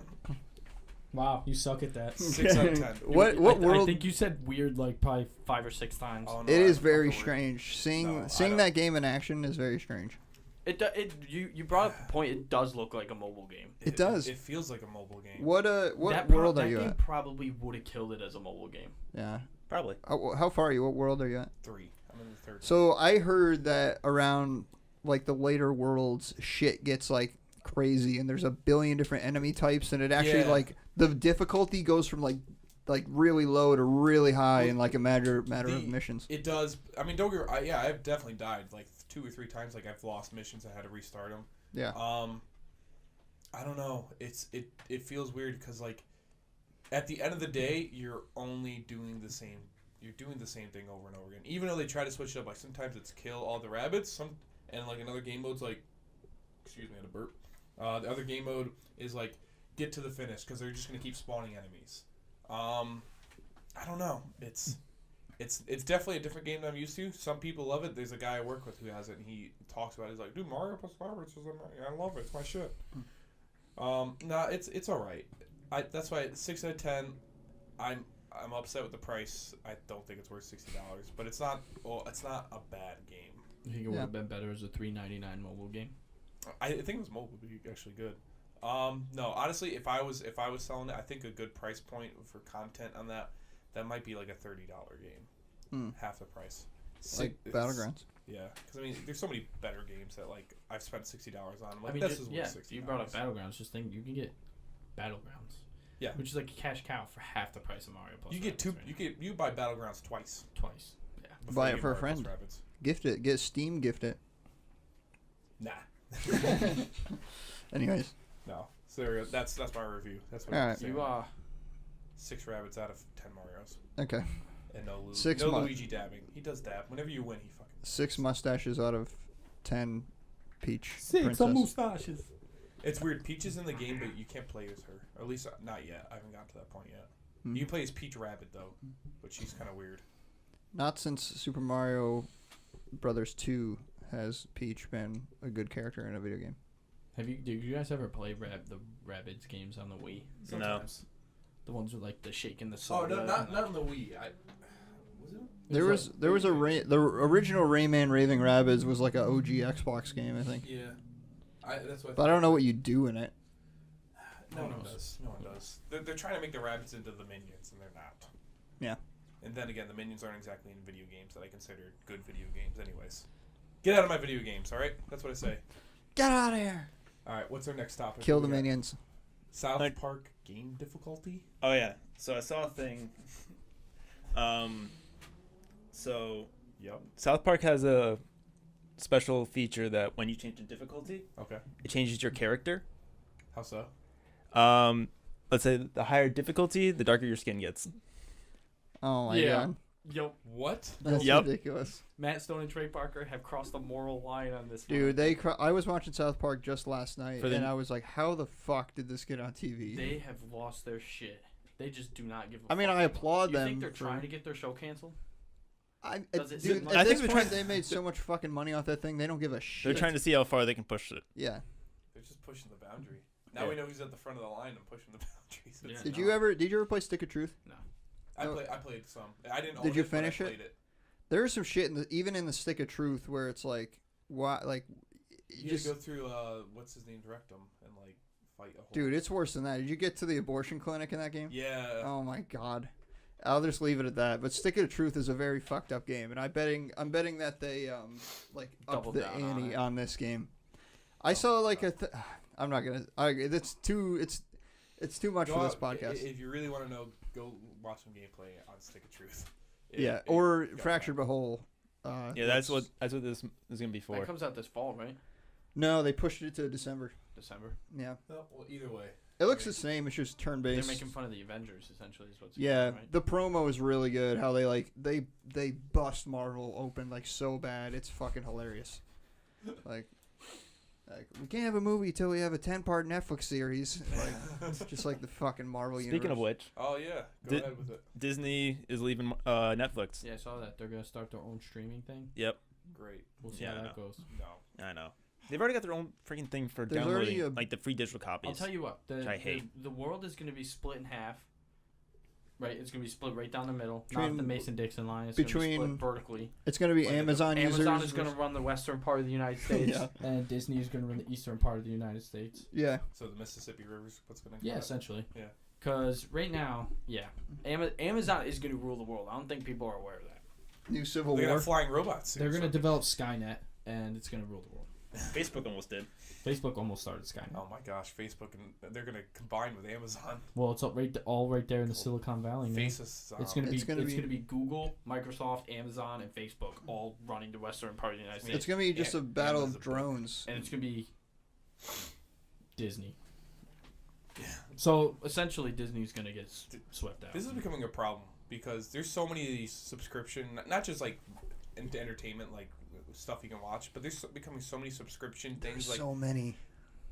Wow, you suck at that. 6 out of 10. What world? I think you said weird like probably 5 or 6 times. Oh, no, It is I very fucking strange. Seeing don't. that game in action is very strange. You brought up the point. It does look like a mobile game. It does. It feels like a mobile game. What That world are that you game at? probably would have killed it as a mobile game. Yeah. Probably. How far are you? What world are you at? 3. I'm in the 3rd. So I heard that around like the later worlds, shit gets like crazy, and there's a billion different enemy types, and it actually like the difficulty goes from like really low to really high in like a matter of missions. It does. I mean, don't get. I've definitely died like 2 or 3 times. Like I've lost missions. I had to restart them. Yeah. I don't know. It feels weird because like at the end of the day, you're only doing the same. You're doing the same thing over and over again. Even though they try to switch it up, like sometimes it's kill all the rabbits. And like another game mode's like, excuse me, I had a burp. The other game mode is like get to the finish because they're just gonna keep spawning enemies. I don't know. It's definitely a different game than I'm used to. Some people love it. There's a guy I work with who has it, and he talks about it. He's like, dude, Mario plus Rabbids I love it. It's my shit. Nah, it's all right. That's why 6 out of 10. I'm upset with the price. I don't think it's worth $60, but it's not. Well, it's not a bad game. You think it would have been better as a $3.99 mobile game? I think it was mobile would be actually good. No, honestly, if I was selling it, I think a good price point for content on that might be like a $30 game, half the price. Like Battlegrounds. Yeah, because I mean, there's so many better games that like I've spent $60 on. I'm like, I mean, this is worth $60. You brought up Battlegrounds. Just think, you can get Battlegrounds. Yeah, which is like a cash cow for half the price of Mario plus. You get two. Right you buy Battlegrounds twice. Yeah. Buy it for a friend. Gift it. Get Steam gift it. Nah. Anyways. No. So there we go. That's my review. That's what I'm saying. 6 rabbits out of 10 Marios. Okay. And no Luigi dabbing. He does dab. Whenever you win, he fucking. 6 mustaches out of 10 Peach. 6 mustaches. It's weird. Peach is in the game, but you can't play as her. Or at least not yet. I haven't gotten to that point yet. You can play as Peach Rabbit though, but she's kind of weird. Not since Super Mario Brothers 2 has Peach been a good character in a video game. Did you guys ever play the Rabbids games on the Wii? Sometimes. No. The ones with like the shaking the soda. soda. Oh, not on the Wii. Was it? There was the original Rayman Raving Rabbids was like a OG Xbox game, I think. Yeah. That's what. But I don't know what you do in it. No one does. No one does. They're trying to make the rabbits into the minions, and they're not. Yeah. And then again, the minions aren't exactly in video games that I consider good video games, anyways. Get out of my video games, all right? That's what I say. Get out of here. All right. What's our next topic? Kill the minions. South Park game difficulty. Oh yeah. So I saw a thing. So. Yep. South Park has a special feature that when you change the difficulty, it changes your character. How so? Let's say the higher difficulty, the darker your skin gets. Oh my god. Yep. What? That's ridiculous. Matt Stone and Trey Parker have crossed the moral line on this. Dude, I was watching South Park just last night, and I was like, how the fuck did this get on TV? They have lost their shit. They just do not give a fuck. I mean, I applaud them. You think they're trying to get their show canceled? At this point, they made so much fucking money off that thing, they don't give a shit. They're trying to see how far they can push it. Yeah. They're just pushing the boundary. Now we know who's at the front of the line and pushing the boundaries. Yeah, did you ever play Stick of Truth? No. I played some. I didn't. Did you finish it? There's some shit even in the Stick of Truth where it's like, why, like, you just go through what's his name, direct him and like fight a whole. Dude, it's worse than that. Did you get to the abortion clinic in that game? Yeah. Oh my god. I'll just leave it at that. But Stick of Truth is a very fucked up game, and I'm betting that they like up the ante on this game. I saw like I'm not gonna. It's too much for this podcast. If you really want to know, go watch some gameplay on Stick of Truth. Or Fractured But Whole. Yeah, that's what this is gonna be for. That comes out this fall, right? No, they pushed it to December. December. Yeah. Well, either way. It looks the same. It's just turn-based. They're making fun of the Avengers, essentially, is what's Yeah, going on, right? the promo is really good. How they bust Marvel open like so bad. It's fucking hilarious. Like we can't have a movie till we have a 10-part Netflix series. Like it's just like the fucking Marvel universe. Speaking of which, Oh yeah, go ahead with it. Disney is leaving Netflix. Yeah, I saw that. They're going to start their own streaming thing. Yep. Great. We'll see Yeah, how I that goes. No. I know. They've already got their own freaking thing for There's downloading, already like the free digital copies. I'll tell you what. Which I hate. The world is going to be split in half. Right? It's going to be split right down the middle. Between- not the Mason-Dixon line. It's going to be split vertically. It's gonna be Like Amazon users. Amazon is going to run the western part of the United States. Yeah. And Disney is going to run the eastern part of the United States. Yeah. So the Mississippi River's what's going to Yeah, essentially. Yeah. Because right now, yeah, Amazon is going to rule the world. I don't think people are aware of that. New Civil They're War. gonna have flying robots. They're going to develop Skynet, and it's going to rule the world. Facebook almost did. Facebook almost started Skynet. Oh my gosh, Facebook and they're gonna combine with Amazon. Well, it's all right there in the Silicon Valley. Man. Faces. It's gonna It's gonna be- be Google, Microsoft, Amazon, and Facebook all running the western part of the United States, It's gonna be just Yeah, a battle Amazon's of a book. drones. and it's gonna be Disney. Yeah. So essentially, Disney's gonna get swept out. This is becoming a problem because there's so many of these subscription, not just like into entertainment, like stuff you can watch, but there's becoming so many subscription things. Like So many.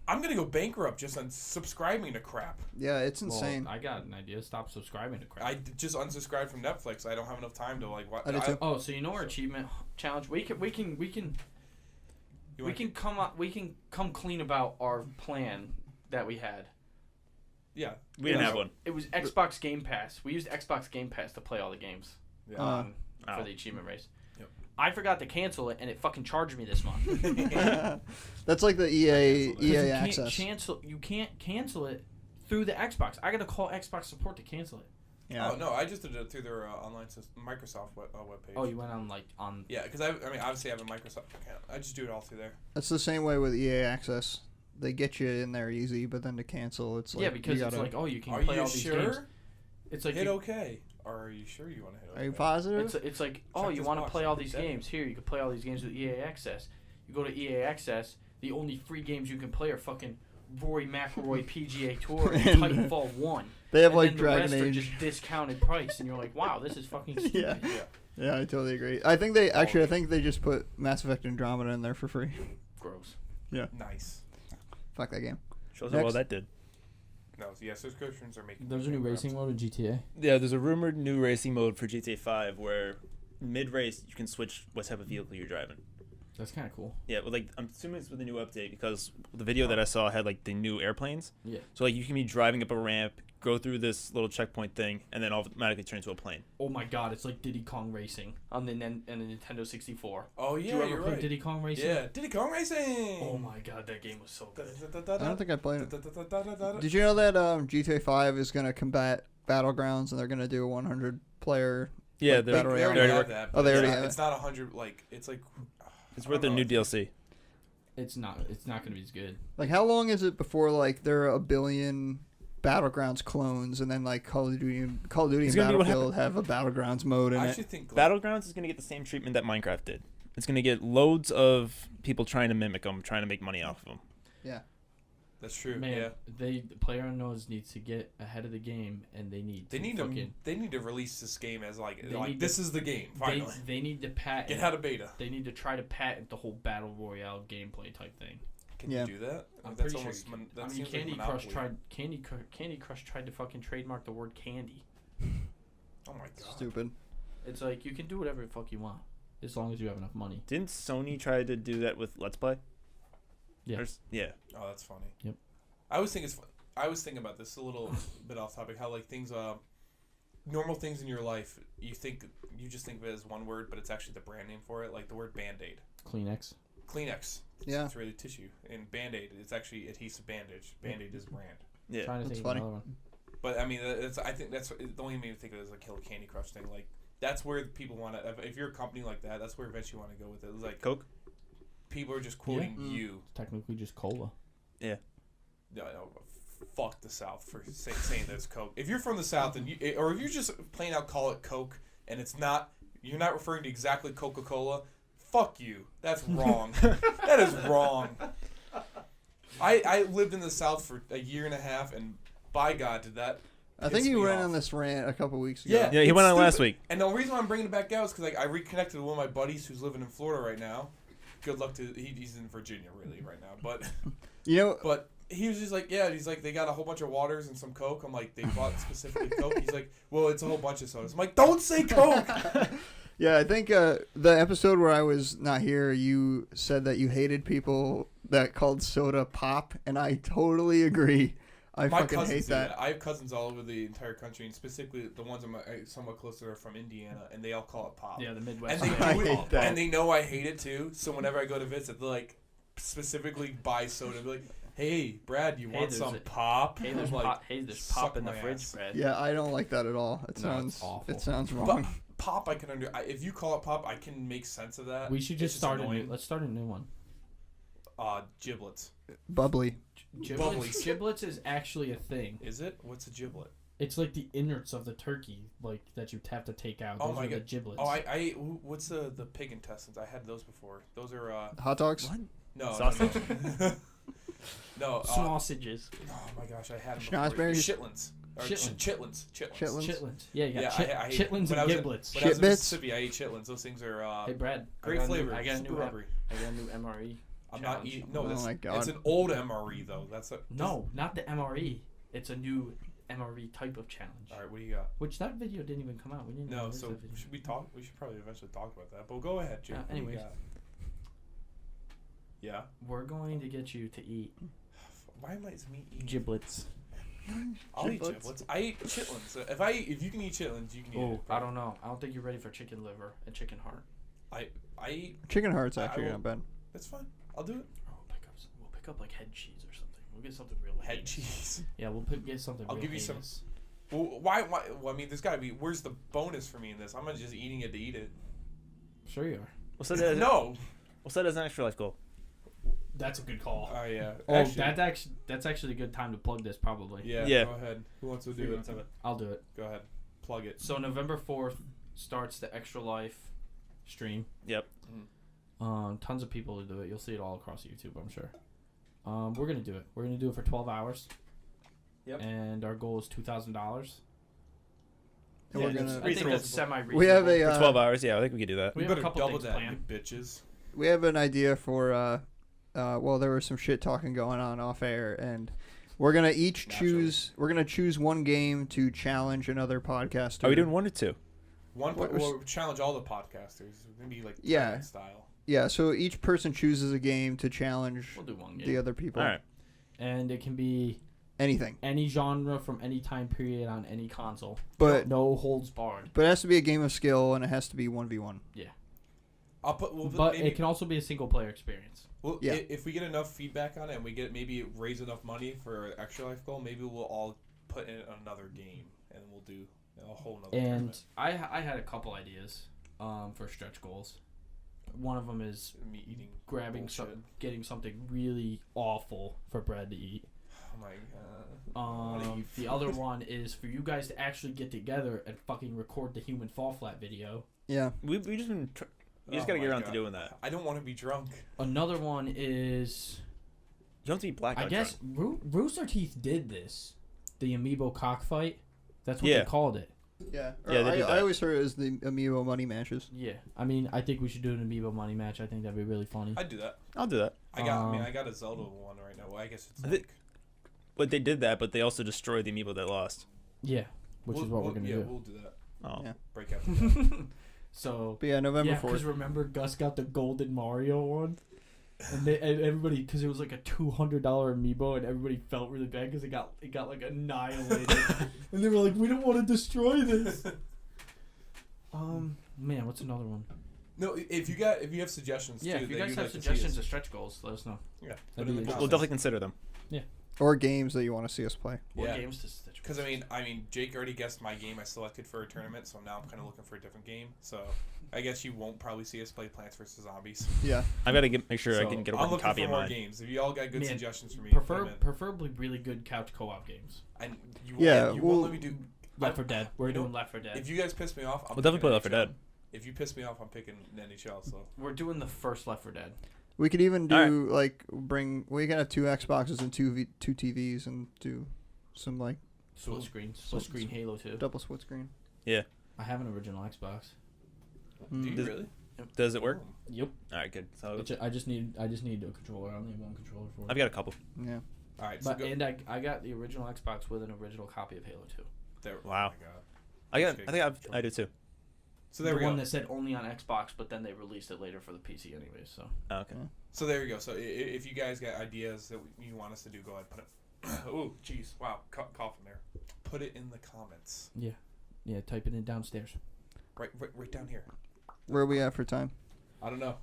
I'm gonna go bankrupt just on subscribing to crap. Yeah, it's Well, insane. I got an idea. Stop subscribing to crap. I just unsubscribed from Netflix. I don't have enough time to like watch. I did too. Oh, so you know our achievement challenge? We can come clean about our plan that we had. Yeah. We didn't have one. It was Xbox Game Pass. We used Xbox Game Pass to play all the games Yeah. for the achievement race. Yep. I forgot to cancel it, and it fucking charged me this month. That's like the EA access. You can't cancel it through the Xbox. I gotta call Xbox support to cancel it. Yeah. Oh no, I just did it through their online system, Microsoft webpage. Oh, you went on. Yeah, because I mean, obviously I have a Microsoft account. I just do it all through there. That's the same way with EA access. They get you in there easy, but then to cancel, it's like Yeah, because you it's gotta, like, oh, you can Are play you all these sure? games. It's like Hit OK. Or are you sure you want to hit OK? Are you positive? It's like, oh, Check you this want to box. play all these Okay. games. Here, you can play all these games with EA Access. You go to EA Access, the only free games you can play are fucking Rory McIlroy PGA Tour and And- Titanfall 1. They have And like then the Dragon rest are Age. just discounted price, and you're like, wow, this is fucking stupid. Yeah. Yeah. Yeah, I totally agree. I think they actually. I think they just put Mass Effect Andromeda in there for free. Gross. Nice. Fuck that game. Shows how well Next. that did. No, yeah, subscriptions are making. There's a new bankrupt. racing mode in GTA. Yeah, there's a rumored new racing mode for GTA 5 where mid-race you can switch what type of vehicle you're driving. That's kind of cool. Yeah, well, like I'm assuming it's with the new update because the video that I saw had like the new airplanes. Yeah. So like you can be driving up a ramp, go through this little checkpoint thing, and then automatically turn into a plane. Oh my god, it's like Diddy Kong Racing on the Nintendo 64. Oh yeah, Did you ever you're play right. Diddy Kong Racing? Yeah, Diddy Kong Racing. Oh my god, that game was so good. I don't think I played it. Did Did you know that GTA 5 is gonna combat Battlegrounds and they're gonna do a 100 player? Yeah, Like they're, Battle They Royale. already they're have that. Oh, they but already it's have not- it. It's not 100. Like it's like. it's I worth don't their new know. DLC. It's not gonna be as good. Like how long is it before like there are a billion Battlegrounds clones and then like Call of Duty and It's gonna be what Battlefield have a Battlegrounds mode in I it? actually think Battlegrounds is going to get the same treatment that Minecraft did. It's going to get loads of people trying to mimic them, trying to make money off of them. that's true. Man, Yeah. the PlayerUnknown's needs to get ahead of the game, and they need They to need fucking, to. They need to release this game as like They need this is the game. Finally, they need to patent. get out of beta. They need to try to patent the whole battle royale gameplay type thing. Can Yeah. you do that? I'm That's pretty sure almost. you can. That I mean, seems Candy like Crush Monopoly. tried. Candy Crush tried to fucking trademark the word candy. Oh my god. Stupid. It's like you can do whatever the fuck you want, as long as you have enough money. Didn't Sony try to do that with Let's Play? Yeah. Yeah. Oh, that's funny. Yep. I was thinking about this a little bit off topic. How like things, normal things in your life, you just think of it as one word, but it's actually the brand name for it. Like the word Band-Aid, Kleenex. Kleenex. Yeah. It's really tissue, and Band-Aid, it's actually adhesive bandage. Band-Aid is brand. Yeah. Trying to That's think funny. of another one. But I mean, I think that's the only made me think of it as like a Candy Crush thing. Like that's where people want to. If you're a company like that, that's where eventually you want to go with it. It's like Coke? people are just quoting Yeah. you. It's technically just cola. Yeah. No, fuck the South for saying that it's Coke. If you're from the South and or if you just plain out call it Coke and it's not, you're not referring to exactly Coca-Cola. Fuck you. That's wrong. That is wrong. I lived in the South for a year and a half, and by God, did that. I think he went on this rant a couple weeks ago. Yeah, he went on last week. And the reason why I'm bringing it back out is because I reconnected with one of my buddies who's living in Florida right now. Good luck to he's in Virginia really right now, but but he was just like, yeah, he's like, they got a whole bunch of waters and some Coke. I'm like, they bought specifically Coke. He's like, well, it's a whole bunch of sodas. I'm like, don't say Coke. Yeah, I think the episode where I was not here, you said that you hated people that called soda pop, and I totally agree. My fucking hate that. I have cousins all over the entire country, and specifically the ones I'm somewhat closer are from Indiana, and they all call it pop. Yeah, the Midwest. And they I hate that. And they know I hate it too. So whenever I go to visit, they like specifically buy soda. Be like, "Hey, Brad, you want some pop?" Hey, there's pop. Hey, there's pop in the fridge, Brad. Yeah, I don't like that at all. It sounds awful. It sounds wrong. But pop, I can if you call it pop, I can make sense of that. We should just start let's start a new one. Giblets. Bubbly. Giblets is actually a thing. Is it? What's a giblet? It's like the innards of the turkey, like that you have to take out. Those are the giblets. Oh, what's the pig intestines? I had those before. Those are hot dogs. What? No. Sausage. No. Sausages. Oh my gosh, I had them. Schnozberries. Chitlins. Chitlins. Yeah, you got I chitlins and giblets. When I was in Mississippi, I ate chitlins. Those things are hey Brad, great flavor. I got a new rubbery. MRE. I'm not eating. No, oh my God. It's an old MRE though. No, not the MRE. It's a new MRE type of challenge. All right, what do you got? Which that video didn't even come out. We didn't. No, so should we talk? We should probably eventually talk about that. But go ahead, Jake. Anyways. Yeah. We're going to get you to eat. Why am I me eating giblets? I'll eat giblets. I eat chitlins. If you can eat chitlins, you can eat it. I don't know. I don't think you're ready for chicken liver and chicken heart. I eat chicken heart's actually not bad. That's fine. I'll do it. We'll pick up like head cheese or something. We'll get something real head cheese. Yeah, we'll get something. I'll give you some. Well, why? Well, I mean, there's gotta be. Where's the bonus for me in this? I'm not just eating it to eat it. Sure you are. We'll set it no. We'll set it as an extra life goal. That's a good call. Oh yeah. Oh, that's actually a good time to plug this probably. Yeah. Go ahead. Who wants to do it? I'll do it. Go ahead. Plug it. So November 4th starts the Extra Life stream. Yep. Tons of people to do it. You'll see it all across YouTube, I'm sure. We're gonna do it. We're gonna do it for 12 hours. Yep. And our goal is $2,000. And we're gonna. I think that's semi-reasonable. We have a for 12 hours. Yeah, I think we could do that. We have a couple double things planned. You bitches. We have an idea for. Well, there was some shit talking going on off air, and we're gonna each choose. We're gonna choose one game to challenge another podcaster. Are we doing 1 or 2? We'll challenge all the podcasters. Maybe like style. Yeah. So each person chooses a game to challenge. We'll do one game. The other people. All right. And it can be anything, any genre from any time period on any console. But no holds barred. But it has to be a game of skill, and it has to be 1v1. Yeah. But it can also be a single player experience. Well, yeah. If we get enough feedback on it and we get maybe raise enough money for an extra life goal, maybe we'll all put in another game and we'll do a whole nother tournament. I had a couple ideas for stretch goals. One of them is me eating getting something really awful for Brad to eat. Oh my God. The other one is for you guys to actually get together and fucking record the human fall flat video. Yeah. We just been. You just gotta get around to doing that. I don't want to be drunk. Another one is. You don't have to be blackout. I guess Rooster Teeth did this. The Amiibo cockfight. That's what they called it. Yeah. Yeah, they do that. I always heard it as the Amiibo money matches. Yeah. I mean, I think we should do an Amiibo money match. I think that'd be really funny. I'd do that. I'll do that. I got a Zelda one right now. Well, I guess it's But they did that, but they also destroyed the Amiibo that lost. Yeah. Which is what we're going to do. Yeah, we'll do that. Oh. Yeah. Break out the So, but yeah, November 4th. Because remember, Gus got the Golden Mario one? And everybody, because it was like a $200 amiibo, and everybody felt really bad because it got like annihilated. And they were like, we don't want to destroy this. Man, what's another one? No, if you have suggestions, yeah, too, if you guys have suggestions of stretch goals, let us know. Yeah, we'll definitely consider them. Yeah. Or games that you want to see us play. Or games to stretch. Because I mean, Jake already guessed my game I selected for a tournament, so now I'm kind of looking for a different game. So I guess you won't probably see us play Plants vs Zombies. Yeah. I've got to make sure I can get a copy of mine. I'm looking for more games. If you all got good suggestions for me, preferably really good couch co-op games. And you we'll won't let me do Left 4 Dead. We're doing Left 4 Dead. If you guys piss me off, we'll definitely play Left 4 Dead. If you piss me off, I'm picking NHL. So We're doing the first Left 4 Dead. We could even All do we can have 2 Xboxes and 2 TVs and do some like Split screen Halo 2. double split screen. I have an original Xbox. do you Does- really? Does it work? Yep. All right, good. So I just need a controller. I only have one controller for it. I've got a couple. Yeah. All right. So But and I got the original Xbox with an original copy of Halo 2. there, Wow. Oh my God. I do too. So there the we one go. that said only on Xbox, but then they released it later for the PC anyways. So Oh, okay. So there we go. So if you guys got ideas that you want us to do, go ahead put it. Oh, jeez, wow, coughing there. Put it in the comments. yeah, typing it downstairs. Right down here. Where are we at for time? I don't know.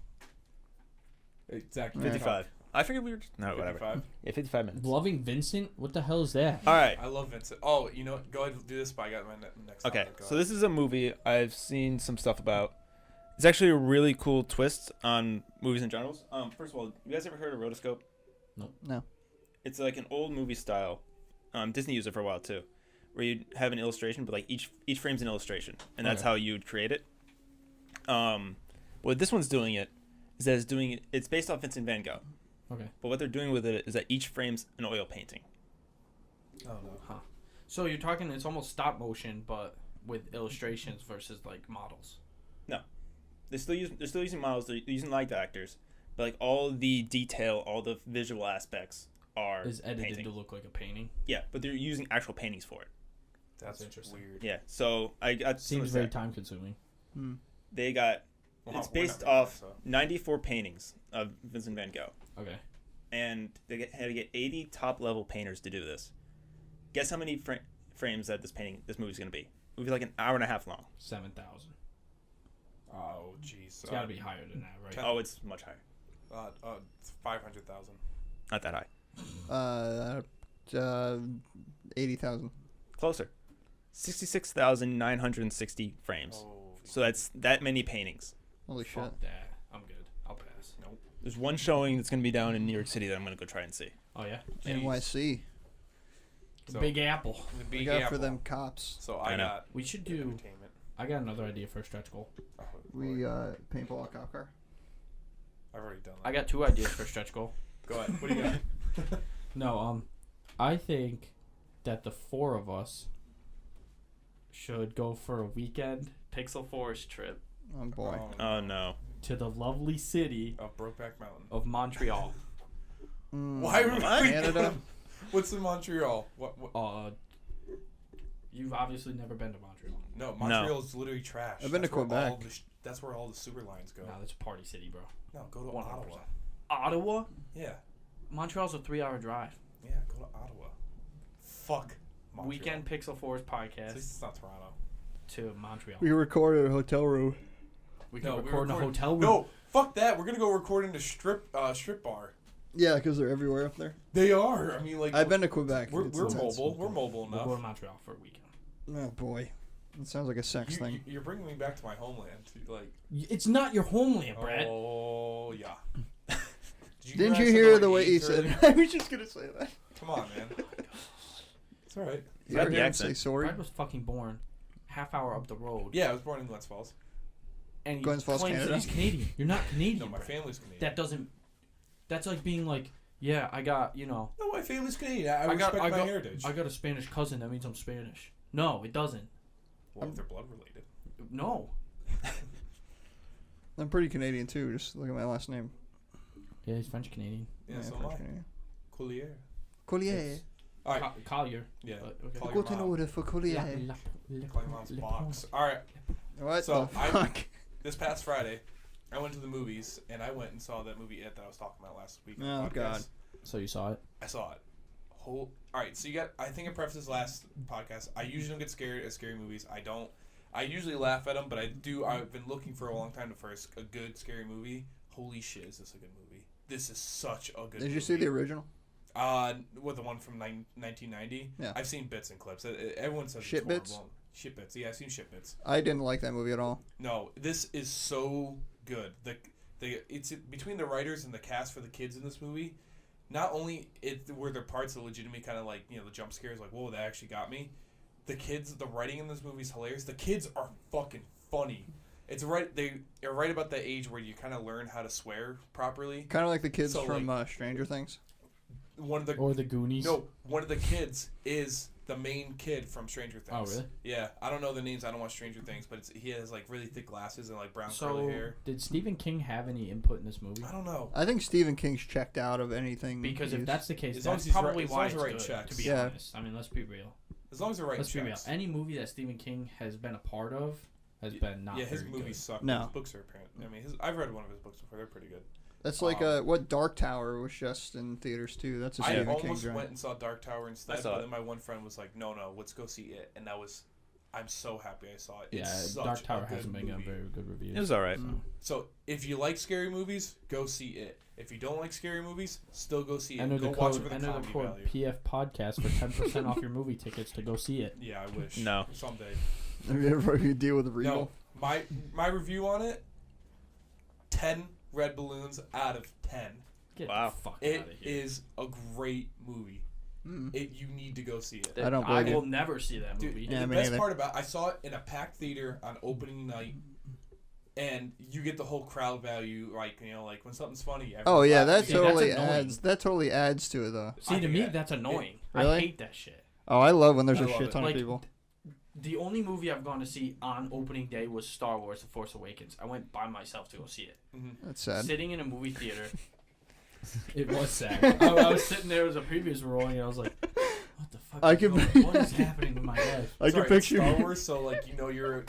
Exactly. 55. I figured we were just... No, whatever. 55. Yeah, 55 minutes. Loving Vincent? What the hell is that? All right. I love Vincent. Oh, you know what? Go ahead and do this, but I got my next. Okay, topic. Go so ahead. this is a movie I've seen some stuff about. It's actually a really cool twist on movies in general. First of all, you guys ever heard of rotoscope? No. It's like an old movie style. Disney used it for a while too, where you'd have an illustration, but like each frame's an illustration, and that's Okay. how you'd create it. What this one's doing it's based off Vincent Van Gogh. Okay. But what they're doing with it is that each frame's an oil painting. Oh no. Huh. So you're talking it's almost stop motion, but with illustrations versus like models. They're still using models. They're using light actors, but like all the detail, all the visual aspects are Is edited painting. to look like a painting. Yeah, but they're using actual paintings for it. That's interesting. weird. Yeah, so I got some Seems of very that. time consuming. They got Well, it's we're not based gonna, off so. 94 paintings of Vincent Van Gogh, Okay. and they had to get 80 top level painters to do this. Guess how many frames that this movie's gonna be? Movie like an hour and a half long. 7,000. Oh jeez. It's got to be higher than that, right? Oh, it's much higher. 500,000. Not that high. 80,000. Closer. 66,960 frames. Oh. So that's that many paintings. Holy shit. Fuck that. I'm good. I'll pass. Nope. There's one showing that's gonna be down in New York City that I'm gonna go try and see. Oh yeah. Jeez. NYC. The So, Big Apple. The We big got apple. for them cops. So I I know. got We should do. entertainment. I got another idea for a stretch goal. Oh, We Lord. paintball a cop car. I've already done that. I got 2 ideas for a stretch goal. Go ahead. What do you got? No, I think that the 4 of us should go for a weekend Pixel Forest trip Oh boy. Oh no. to the lovely city Of Brokeback Mountain. of Montreal. Why are we Canada? What's in Montreal? What? You've obviously never been to Montreal. No, Montreal's literally trash. I've been to That's where all Quebec. that's where all the sewer lines go. No, that's a party city, bro. No, go to 100%. Ottawa. Ottawa? Yeah. Montreal's a 3-hour drive. Yeah, go to Ottawa. Fuck Montreal. Weekend Pixel Forest At podcast least it's not Toronto. to Montreal. We recorded in a hotel room. We can No, we record in a record- hotel room. No, fuck that. We're gonna go record in a strip bar. Yeah, because they're everywhere up there. They are. I mean, like I've been to Quebec. We're It's mobile. intense. We're mobile We'll enough. go to Montreal for a weekend. Oh boy. It sounds like a sex thing. You're bringing me back to my homeland. Like, It's not your homeland, Brad. oh yeah. Didn't you realize I hear know the what way he age said already? it? I was just gonna say that. Come on, man. It's all right. You Got heard the him accent. say sorry. Brad was fucking born half hour up the road. Yeah, I was born in Glens Falls. And he Glens Falls, claims that Canada? he's Canadian. You're not Canadian. No, my Brad. family's Canadian. That doesn't. That's like being like, yeah, I got No, my family's Canadian. I got- respect I my got- heritage. I got a Spanish cousin. That means I'm Spanish. No, it doesn't. Well, if they're blood related. No. I'm pretty Canadian too. Just look at my last name. Yeah, he's French Canadian. Yeah, so am French I. Canadian. Collier. Collier. All right. Collier. Yeah. But, okay. Call Go your to an mom. order for Collier. Call your mom's box. All right. What So, the I- fuck? This past Friday, I went to the movies and I went and saw that movie It that I was talking about last week. on the Oh, podcast. God. So you saw it? I saw it. All right. So you got. I think I prefaced this last podcast. I usually don't get scared at scary movies. I don't. I usually laugh at them, but I do. I've been looking for a long time for a good scary movie. Holy shit, is this a good movie? This is such a good movie. Did you see the original? What, the one from 1990? Yeah. I've seen bits and clips. Everyone says Shit it's bits? horrible. Shit bits. Yeah, I've seen shit bits. I didn't like that movie at all. No, this is so good. It's between the writers and the cast for the kids in this movie. Not only were there parts that legitimately kind of like, you know, the jump scares, like, whoa, that actually got me. The kids, the writing in this movie is hilarious. The kids are fucking funny. It's right. They're right about the age where you kind of learn how to swear properly. Kind of like the kids So, from Stranger Things. One of the Or the Goonies. No, one of the kids is the main kid from Stranger Things. Oh, really? Yeah, I don't know the names. I don't watch Stranger Things, but he has like really thick glasses and like brown So, curly hair. did Stephen King have any input in this movie? I don't know. I think Stephen King's checked out of anything. Because if that's the case, As long that's as he's probably right- as why long it's as the right good, checks. to be Yeah. honest. I mean, let's be real. As long as they're right Let's be real. checks. Any movie that Stephen King has been a part of has been not Yeah, his very movies good. suck. No. His books are apparent. I mean, I've read one of his books before. They're pretty good. That's like what Dark Tower was just in theaters too. That's a I Stephen King almost joint. went and saw Dark Tower instead, saw but it. then my one friend was like, "No, let's go see it," and that was. I'm so happy I saw it. Yeah, It's such Dark a Tower good hasn't been getting movie. very good reviews. It was alright. So if you like scary movies, go see it. If you don't like scary movies, still go see it. Enter Go the watch code, it for the enter the comedy code value. PF Podcast for 10% off your movie tickets to go see it. Yeah, I wish. No. Someday. Have you ever deal with Regal? No, my review on it. 10 red balloons out of 10. Get Wow. the fuck It out of here. is a great movie. You need to go see it. I don't I believe will never see that Dude, movie. Yeah, the me best neither. part about I saw it in a packed theater on opening night, and you get the whole crowd value. Like like when something's funny. Oh everyone yeah, laughs that together. totally that's annoying. adds. That totally adds to it though. See, I to think me, that- that's annoying. Really? I hate that shit. Oh, I love when there's I a love shit it. ton Like, of people. The only movie I've gone to see on opening day was Star Wars: The Force Awakens. I went by myself to go see it. That's sad. Sitting in a movie theater. It was sad. I was sitting there as the previews were rolling, and I was like, "What the fuck? I is can- going- what is happening with my life?" I can Sorry, it's picture. Star Wars, so like you're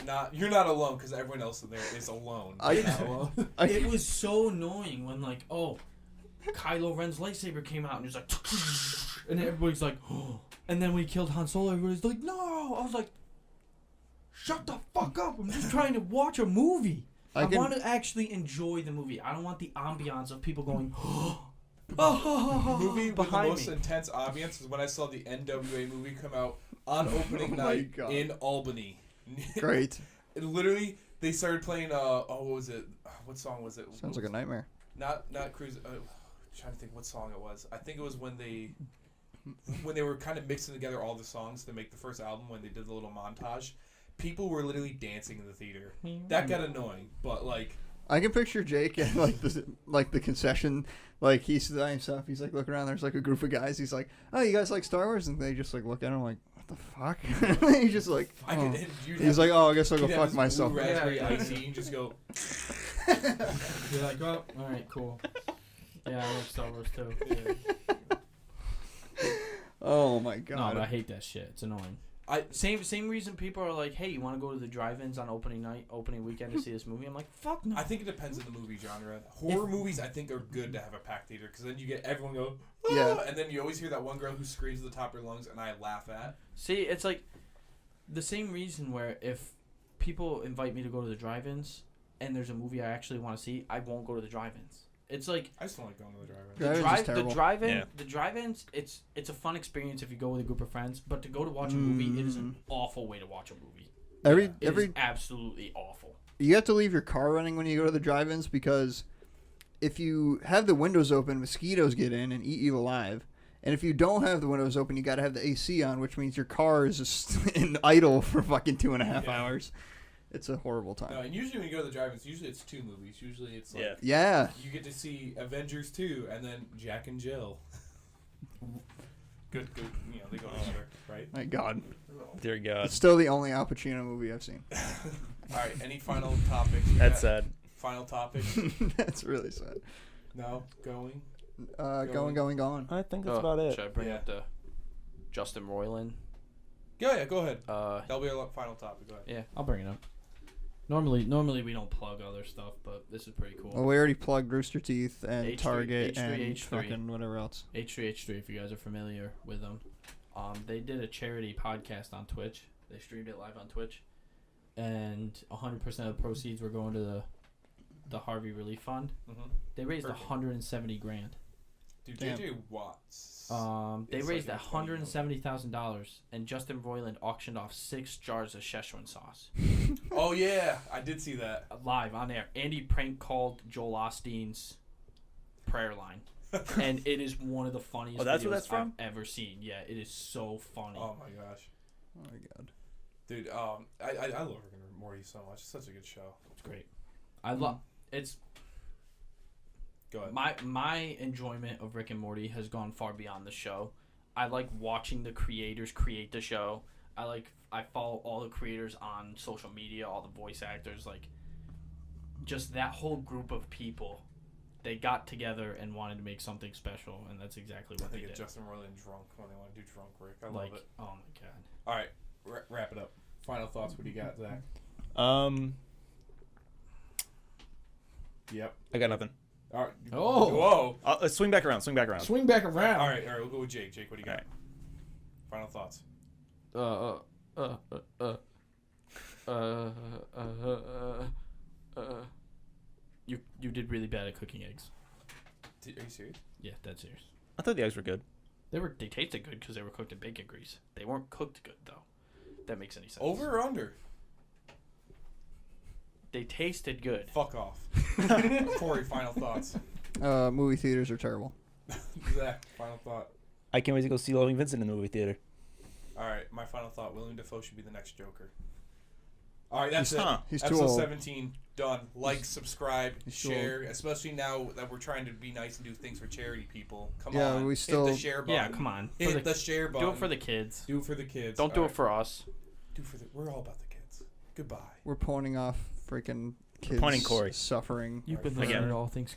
not alone because everyone else in there is alone. I You're can- not alone. It was so annoying when Kylo Ren's lightsaber came out and it was like, and everybody's like, oh. And then when he killed Han Solo, everybody's like, no. I was like, shut the fuck up. I'm just trying to watch a movie. I want to actually enjoy the movie. I don't want the ambiance of people going, Movie with the behind most me. intense ambiance is when I saw the NWA movie come out on opening Oh my night God. in Albany. Great. It literally, they started playing. What was it? What song was it? Sounds like a nightmare. Not Cruise. Trying to think what song it was. I think it was when they were kind of mixing together all the songs to make the first album. When they did the little montage, people were literally dancing in the theater. That got annoying, but like. I can picture Jake at the concession, like he's by himself. He's like looking around. There's like a group of guys. He's like, "Oh, you guys like Star Wars?" And they just like look at him like, "What the fuck?" He's just like, I oh. could, He's like, "Oh, I guess I'll go you'd have fuck this myself." blue raspberry Yeah. icy and just go. You're like, oh, all right, cool. Yeah, I love Star Wars too. Yeah. Oh my No, god. but I hate that shit. It's annoying. I Same reason people are like, hey, you want to go to the drive-ins on opening weekend to see this movie? I'm like, fuck no. I think it depends on the movie genre. Horror movies, I think, are good to have a packed theater because then you get everyone go, ah! Yeah. And then you always hear that one girl who screams at the top of her lungs, and I laugh at. See, it's like the same reason where if people invite me to go to the drive-ins and there's a movie I actually want to see, I won't go to the drive-ins. It's like I just don't like going to the drive-in. Drive-ins is the terrible. drive-in, Yeah. the drive-ins. It's a fun experience if you go with a group of friends. But to go to watch a movie, it is an awful way to watch a movie. It is absolutely awful. You have to leave your car running when you go to the drive-ins because if you have the windows open, mosquitoes get in and eat you alive. And if you don't have the windows open, you got to have the AC on, which means your car is just in idle for fucking 2.5 hours. It's a horrible time. No, and usually when you go to the drive-ins, usually it's 2 movies. Usually it's like Yeah. you get to see Avengers 2 and then Jack and Jill. Good. They go together, right? My God. Dear God. It's still the only Al Pacino movie I've seen. All right. Any final topics? That's sad. Final topic? That's really sad. No. Going. Going. I think that's about it. Should I bring Yeah. up the Justin Roiland? Yeah. Go ahead. Uh, That'll be our final topic. Go ahead. yeah, I'll bring it up. Normally we don't plug other stuff, but this is pretty cool. Well, we already plugged Rooster Teeth and H3, Target H3, and H3. fucking whatever else. H3H3, if you guys are familiar with them. They did a charity podcast on Twitch. They streamed it live on Twitch. And 100% of the proceeds were going to the Harvey Relief Fund. Mm-hmm. They raised Perfect. $170,000. Dude, Damn. JJ Watts. They It's raised like a funny $170,000, and Justin Roiland auctioned off 6 jars of Szechuan sauce Oh yeah, I did see that. live on air. Andy prank called Joel Osteen's prayer line, and it is one of the funniest Oh, that's videos where that's from? I've ever seen. Yeah, it is so funny. Oh my gosh, Oh my God. dude. I love Rick and Morty so much. It's such a good show. It's great. I love it's. Go ahead. My enjoyment of Rick and Morty has gone far beyond the show. I like watching the creators create the show. I follow all the creators on social media, all the voice actors, like just that whole group of people. They got together and wanted to make something special, and that's exactly what they did. Justin Roiland drunk when they want to do drunk Rick. I like, love it. Oh my god! All right, wrap it up. Final thoughts. What do you got, Zach? Yep. I got nothing. All right. Oh. Whoa. Swing back around. Swing back around. Swing back around. All right. We'll go with Jake. Jake, what do you got? Final thoughts. You did really bad at cooking eggs. Are you serious? Yeah, that's serious. I thought the eggs were good. They tasted good because they were cooked in bacon grease. They weren't cooked good though. If that makes any sense. Over or under? They tasted good. Fuck off. Corey, final thoughts. Movie theaters are terrible. Zach, final thought. I can't wait to go see Loving Vincent in the movie theater. All right, my final thought. Willem Dafoe should be the next Joker. All right, that's it. He's too Episode old. 17 done. Like, subscribe, He's too share. Especially now that we're trying to be nice and do things for charity people. Come Yeah, on, we still- hit the share button. Yeah, come on. Hit the share button. Do it for the kids. Do it for the kids. Don't do All it for us. Do for the. We're all about the kids. Goodbye. We're pointing off freaking kids pointing Corey. suffering. You've been Again. listening to All Things